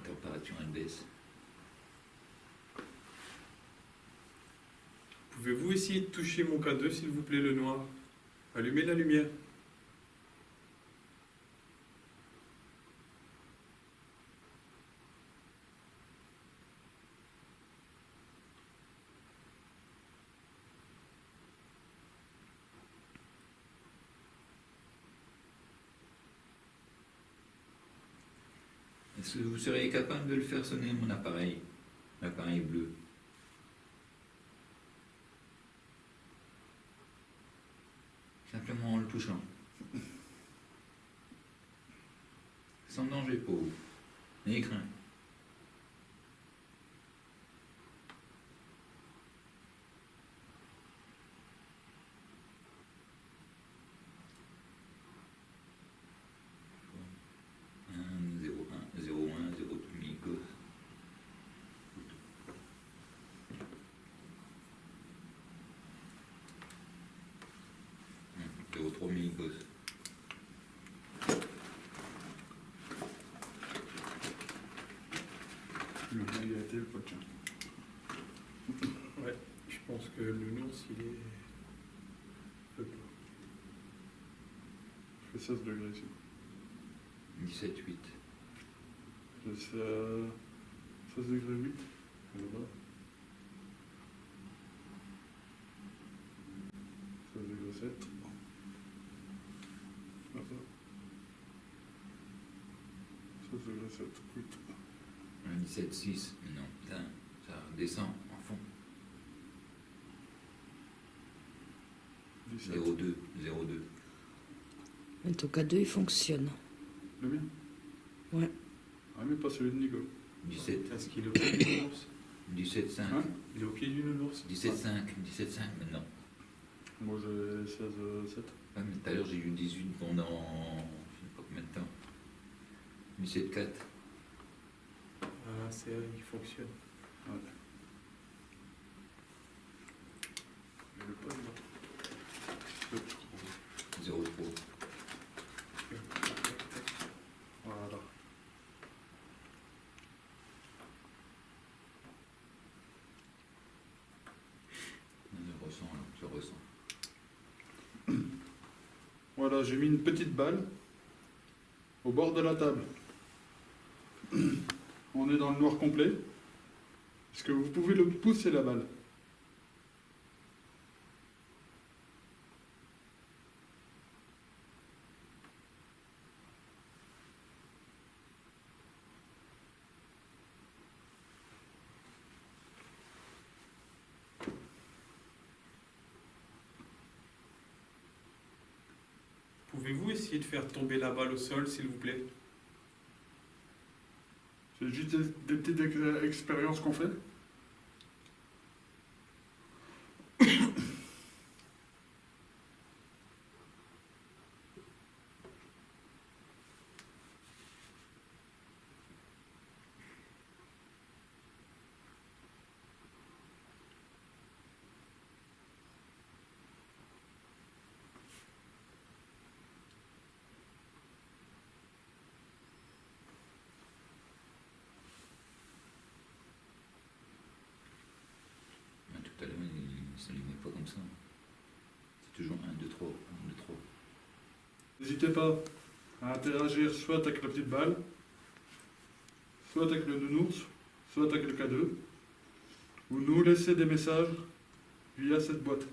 La température elle baisse. pouvez-vous Pouvez-vous essayer de toucher mon K2, s'il vous plaît, le noir? Allumez la lumière. Est-ce que vous seriez capable de le faire sonner, mon appareil? L'appareil bleu. Simplement en le touchant. Sans danger pour vous. N'ayez crainte. Un, 0, 1, 0, 1, 0, mi-gauche. 0,3 mi-gauche. Le bien, il a été le pote. Ouais, je pense que le ours, il est... Je fais 16 degrés ici. 17, 8. C'est à 16 degrés 8. Là-bas. 16 degrés 7. Là-bas. 16 degrés 7. 8. 17, 6. Mais non, putain, ça descend en fond. 17. 0,2. 0,2. Mais ton K2 il fonctionne. Le mien? Ouais. Ah, mais pas celui de Nico. 17. Est-ce qu'il est au pied du nounours? 17, 5. Hein? Il est au pied du nounours? 17, 5. 17, 5 maintenant. Moi j'ai 16 7. Ouais, mais tout à l'heure j'ai eu 18 pendant. Je sais pas combien de temps. 17, 4. Ah, c'est il fonctionne. Ouais. Il est pas là. 0, 3. Voilà. Je ressens, là, je ressens. Voilà, j'ai mis une petite balle au bord de la table. On est dans le noir complet. Est-ce que vous pouvez le pousser la balle? Pouvez-vous essayer de faire tomber la balle au sol, s'il vous plaît? C'est juste des petites expériences qu'on fait. Tout à l'heure, il ne s'alignait pas comme ça. C'est toujours 1, 2, 3, 1, 2, 3. N'hésitez pas à interagir soit avec la petite balle, soit avec le nounours, soit avec le K2, ou nous laisser des messages via cette boîte.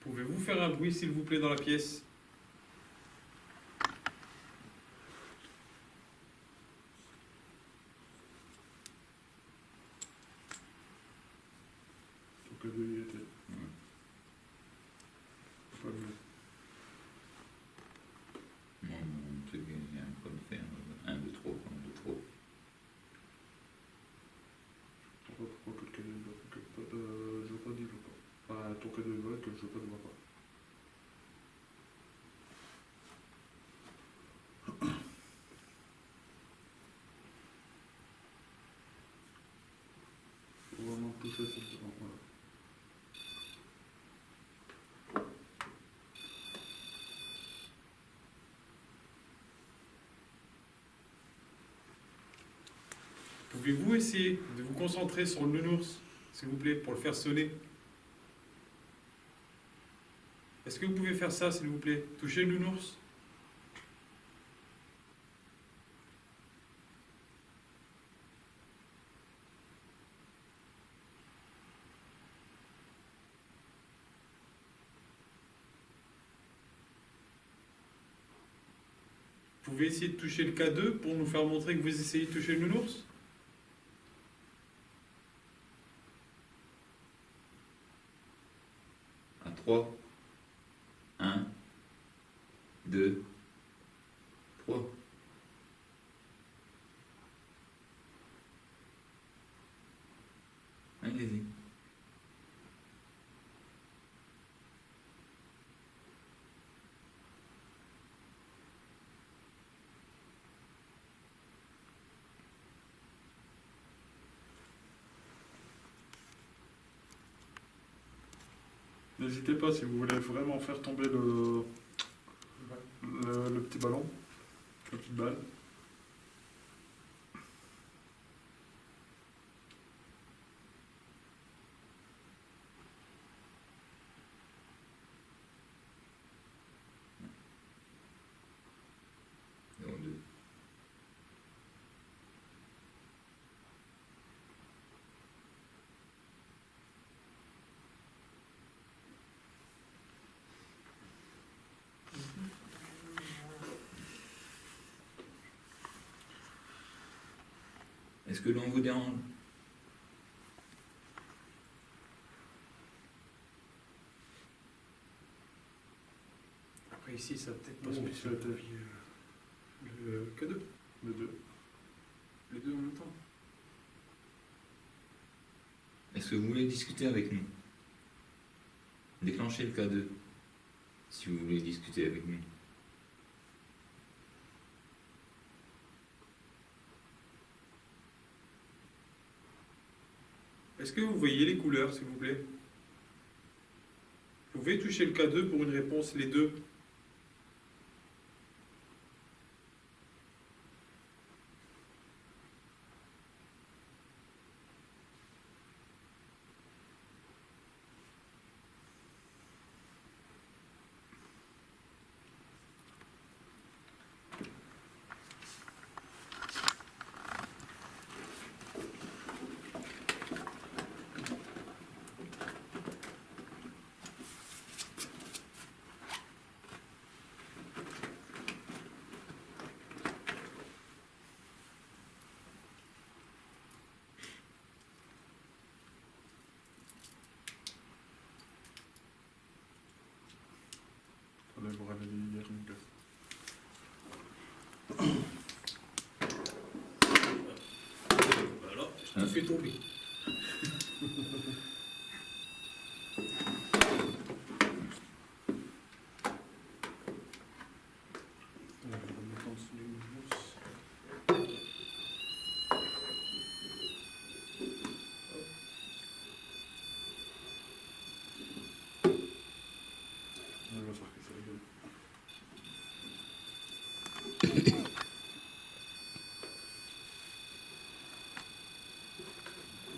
Pouvez-vous faire un bruit, s'il vous plaît, dans la pièce? Ton K2 il était. Pas mieux. Moi, mon truc, il y a un peu de faire 1, 2, 3, 1, 2, 3. Je sais pas pourquoi que le K2 ne je veux pas dire pas. Enfin, ton K2 que je veux pas de voir pas. Pouvez-vous essayer de vous concentrer sur le nounours, s'il vous plaît, pour le faire sonner? Est-ce que vous pouvez faire ça, s'il vous plaît? Touchez le nounours. Vous pouvez essayer de toucher le K2 pour nous faire montrer que vous essayez de toucher le nounours? À 3. 1, 2, 3. Allez-y. N'hésitez pas si vous voulez vraiment faire tomber le petit ballon, la petite balle. Non, 2. Est-ce que l'on vous dérange? Après ici, ça va peut-être pas Oh, se ça passer a été- le K2. Les deux. Les deux en même temps. Est-ce que vous voulez discuter avec nous? Déclenchez le K2 si vous voulez discuter avec nous. Est-ce que vous voyez les couleurs, s'il vous plaît? Vous pouvez toucher le K2 pour une réponse, les deux. Allez vous réveiller hier, mon gars. Voilà, je te fais tomber. On va le mettre en dessous du nounours. On va faire que ça rigole.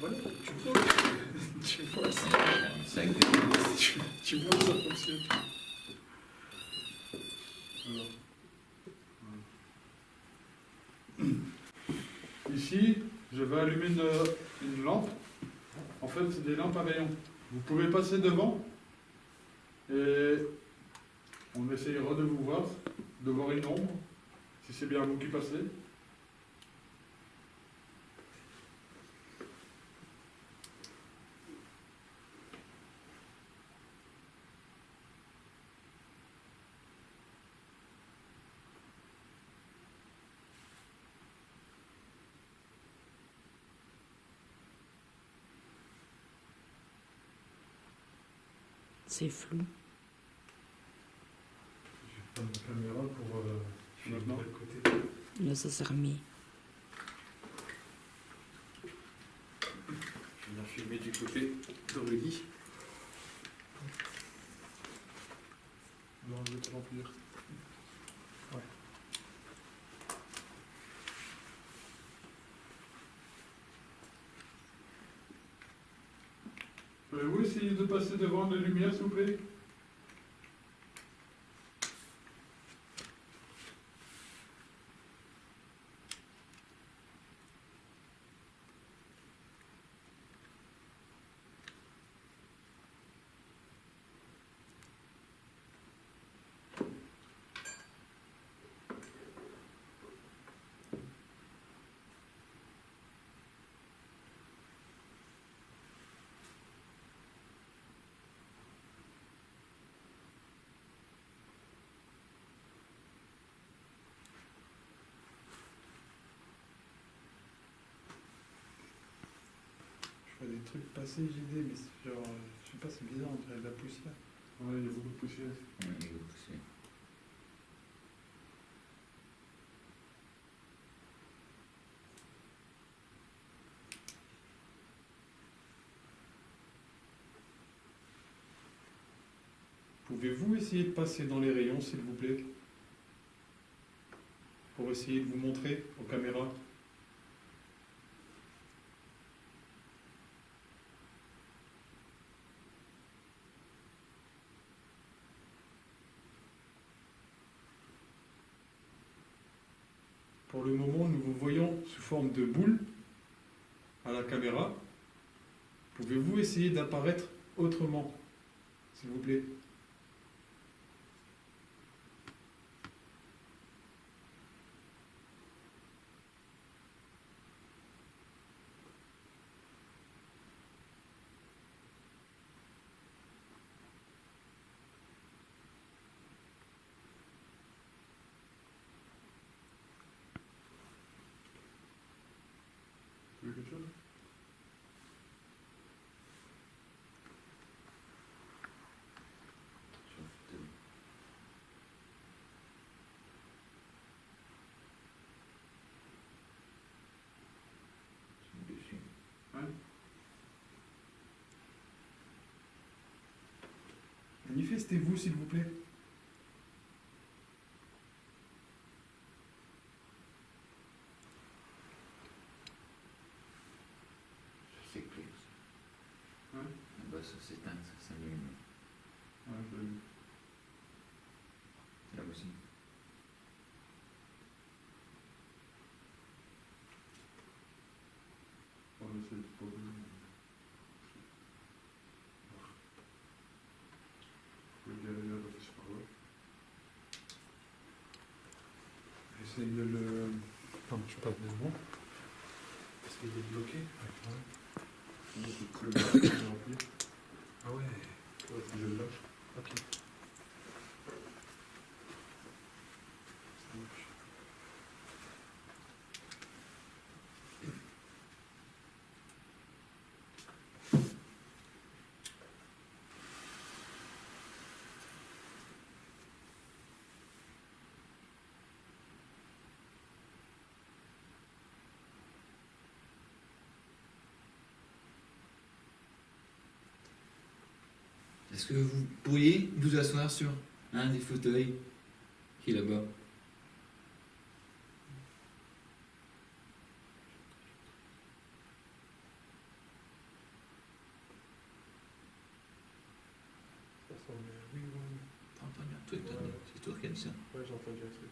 Voilà, tu vois. Tu vois ça. 5. Tu vois que ça fonctionne. Alors. Ici, je vais allumer une lampe. En fait, c'est des lampes à rayons. Vous pouvez passer devant et on essayera de vous voir, de voir une ombre, si c'est bien vous qui passez. C'est flou. Je vais prendre ma caméra pour Maintenant. de l'autre côté. Là, ça s'est remis. Je vais venir filmer du côté d'Aurélie. Non, je vais te remplir. essayer de passer devant la lumière, s'il vous plaît? Je vois des trucs passer, JD, mais c'est genre, je sais pas, c'est bizarre, on dirait de la poussière. Ouais, il y a beaucoup de poussière. Ouais, il va pousser. Pouvez-vous essayer de passer dans les rayons, s'il vous plaît? Pour essayer de vous montrer aux caméras. Pour le moment, nous vous voyons sous forme de boule à la caméra. Pouvez-vous essayer d'apparaître autrement, s'il vous plaît? Tu veux quelque chose? Dessus. Manifestez-vous, s'il vous plaît. C'est clair. Ouais. Ah bah, ça s'éteint, ça s'allume. Ouais, je l'ai vu. Là aussi. On va essayer de poser. Je vais galérer à passer par là. J'essaye de le... Attends, je passe 2 secondes. Parce qu'il est bloqué. Le bac est rempli. Ah ouais. Ouais, si je le lâche. Ok. Ça marche. Est-ce que vous pourriez vous asseoir sur un des fauteuils qui est là-bas? Ça ressemble à... Oui, oui. T'as entendu un truc là-dedans? C'est toi qui as dit ça? Ouais, j'ai entendu un truc.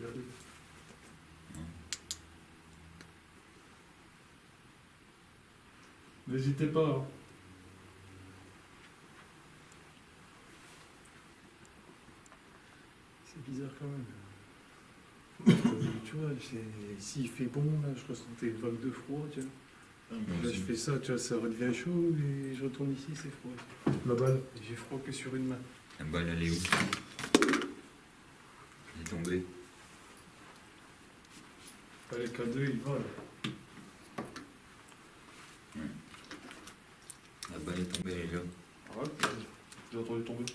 arrive. N'hésitez pas. Hein. C'est bizarre quand même. Tu vois, s'il fait bon, là, je ressentais une vague de froid, tu vois. Là, je fais ça, tu vois, ça redevient chaud, et je retourne ici, c'est froid. La balle. Et j'ai froid que sur une main. La balle, elle est où? Elle est tombée. Allez, K2, il va, là. La balle est tombée, elle est là. Arrête. J'ai entendu tomber.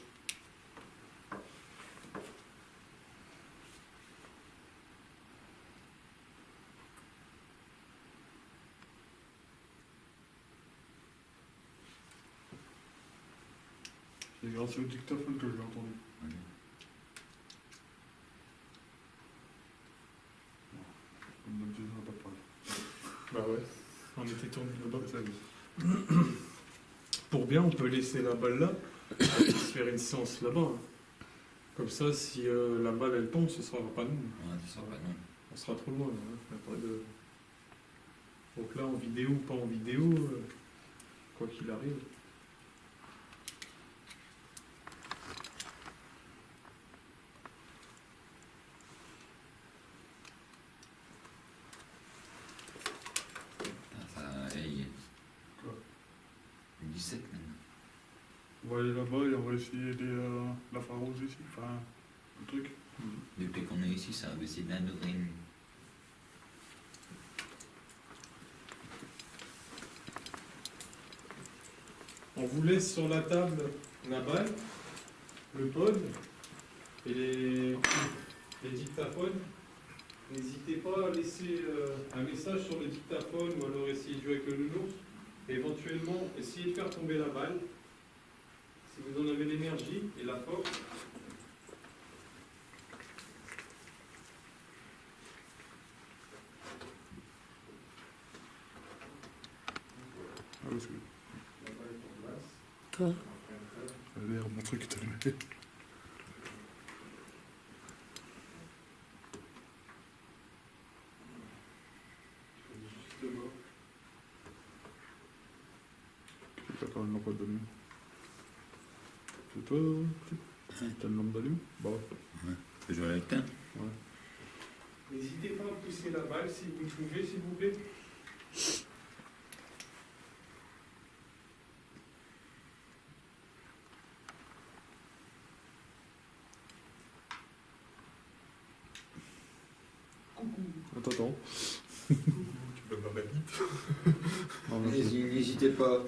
C'est grâce au dictaphone que je l'ai entendu. Ouais. Comme d'habitude, on n'a pas de parole. Bah ouais, on était tourné là-bas. C'est ça, oui. Pour bien, on peut laisser la balle là, et se faire une séance là-bas. Hein. Comme ça, si la balle elle tombe, ce sera pas nous. Ouais, c'est ça, bah non. On sera trop loin. Hein. Y a pas de... Donc là, en vidéo ou pas en vidéo, quoi qu'il arrive. Ah, ça, hey, Quoi 17 maintenant. On va aller là-bas et on va essayer la pharose ici. Enfin, le truc. Depuis qu'on est ici, ça a baissé d'un degré et demi. On vous laisse sur la table la balle, le pod et les dictaphones. N'hésitez pas à laisser un message sur le dictaphone ou alors essayer de jouer avec le nounours. Et éventuellement, essayez de faire tomber la balle. Si vous en avez l'énergie et la force. Ah, parce que. La balle est en place. Quoi? D'ailleurs, mon truc est allumé. Justement. D'accord, elle n'a pas d'allumé. C'est toi, t'as une lampe d'allumé? Bah ouais. Tu jouer avec toi? N'hésitez pas à pousser la balle si vous le pouvez, s'il vous plaît. Attends. Tu peux pas mettre vite. Non, mais- Allez-y, n'hésitez pas.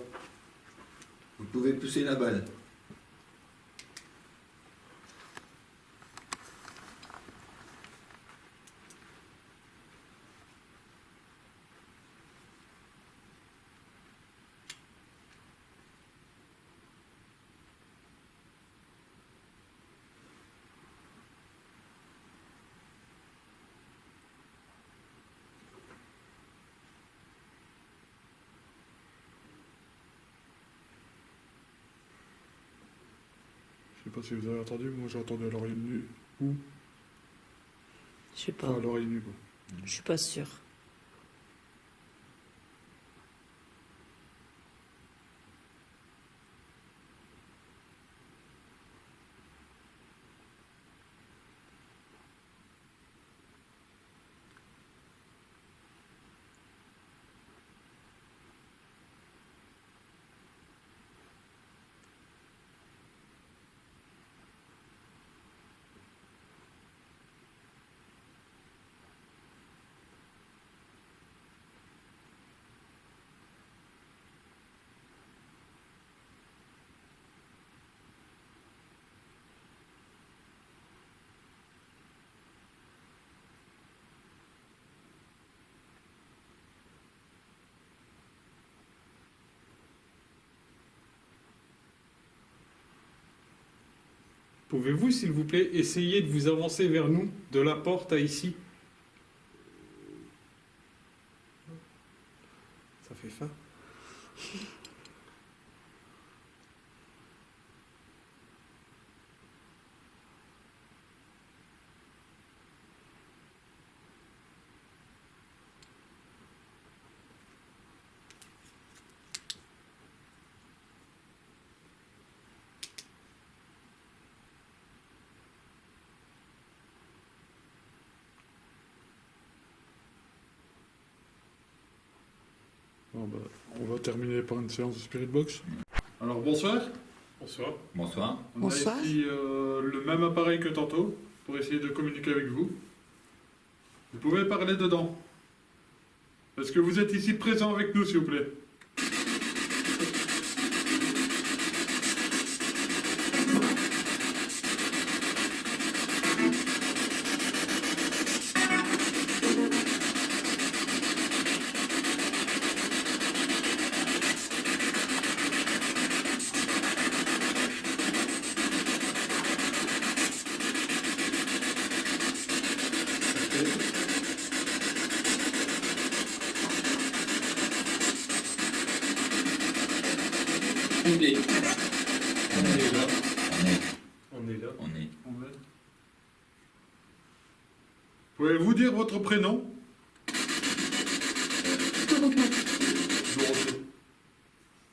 Vous pouvez pousser la balle. Je sais pas si vous avez entendu, moi j'ai entendu à l'oreille nue. Où? Je sais pas. Enfin, à l'oreille nue, quoi. Je suis pas sûre. Pouvez-vous, s'il vous plaît, essayer de vous avancer vers nous, de la porte à ici? Ça fait faim. On va terminer par une séance de Spirit Box. Alors bonsoir. Bonsoir. Bonsoir. On Bonsoir. a ici le même appareil que tantôt pour essayer de communiquer avec vous. Vous pouvez parler dedans. Est-ce que vous êtes ici présent avec nous, s'il vous plaît? On est là. On est là. Pouvez-vous dire votre prénom? Dorothée.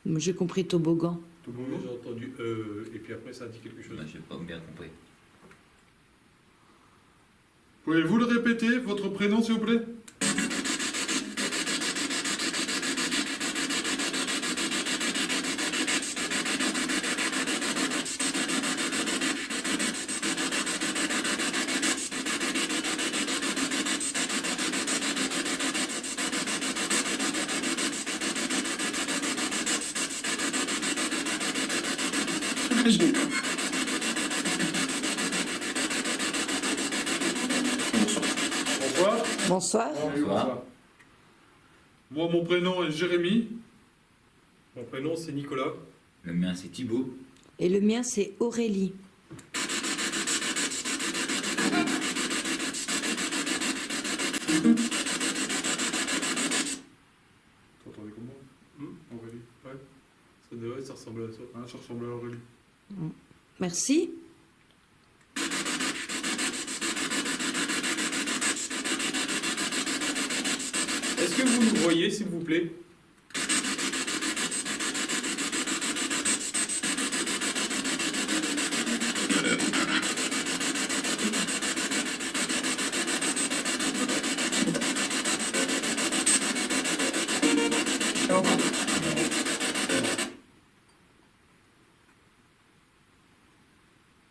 Moi, j'ai compris toboggan. Tout le Oui, monde? j'ai entendu et puis après ça a dit quelque chose. J'ai pas bien compris. Pouvez-vous le répéter, votre prénom, s'il vous plaît? Bonsoir. Bonsoir. Bonsoir. Moi, mon prénom est Jérémy. Mon prénom c'est Nicolas. Le mien c'est Thibaut. Et le mien, c'est Aurélie. T'entendais comment? Aurélie. Ouais. Ça ressemble à ça. Hein, ça ressemble à Aurélie. Merci. Est-ce que vous nous voyez s'il vous plaît?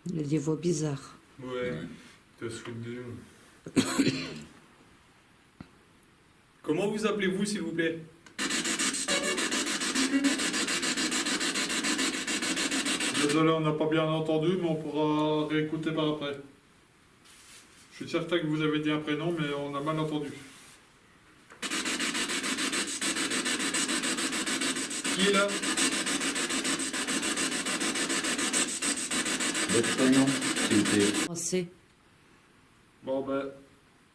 Il a des voix bizarres. Ouais. Te souhaite de Comment vous appelez-vous s'il vous plaît? Désolé, on n'a pas bien entendu, mais on pourra réécouter par après. Je suis certain que vous avez dit un prénom, mais on a mal entendu. Qui est là? Votre prénom, s'il vous plaît. Français. Bon, ben,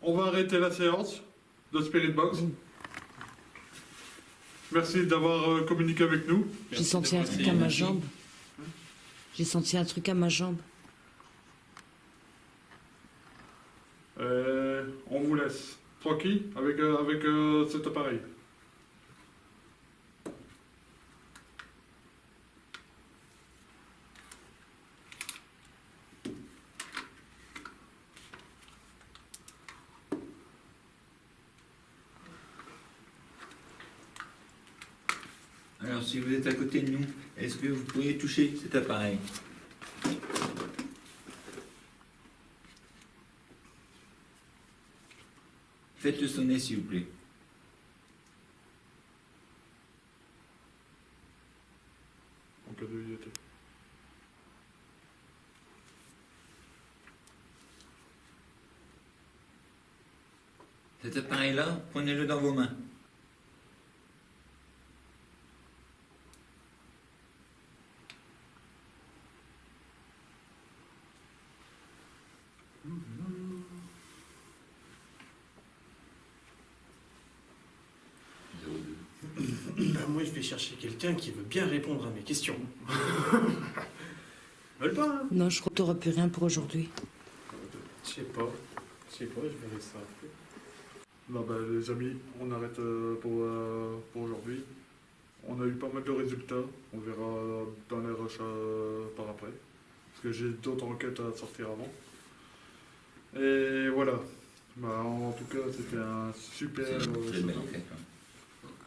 on va arrêter la séance de Spirit Box. Merci d'avoir communiqué avec nous. J'ai senti un truc à ma jambe. J'ai senti un truc à ma jambe. On vous laisse tranquille avec cet appareil. Alors, si vous êtes à côté de nous, est-ce que vous pourriez toucher cet appareil? Faites-le sonner, s'il vous plaît. En cas de IET. Cet appareil-là, prenez-le dans vos mains. Ben, moi, je vais chercher quelqu'un qui veut bien répondre à mes questions. Veulent pas, hein? Non, je crois que t'auras plus rien pour aujourd'hui. Je sais pas, je verrai ça après. Non, ben, les amis, on arrête pour aujourd'hui. On a eu pas mal de résultats. On verra dans les rushs par après. Parce que j'ai d'autres enquêtes à sortir avant. Et voilà. Bah, en tout cas, c'était un super. C'est une très belle enquête. Hein.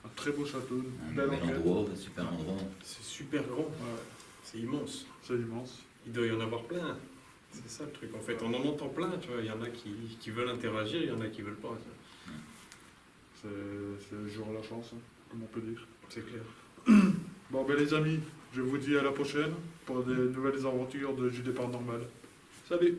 Un Très beau château, Un belle bel enquête. endroit, super endroit. C'est super grand. Ouais, C'est immense. c'est immense. Il doit y en avoir plein. C'est ça le truc. En fait, on en entend plein, tu vois. Il y en a qui veulent interagir, il y en a qui veulent pas. Tu vois. C'est le jour à la chance, hein, comme on peut dire. C'est clair. Bon, ben les amis, je vous dis à la prochaine pour des nouvelles aventures de JD Paranormal. Salut!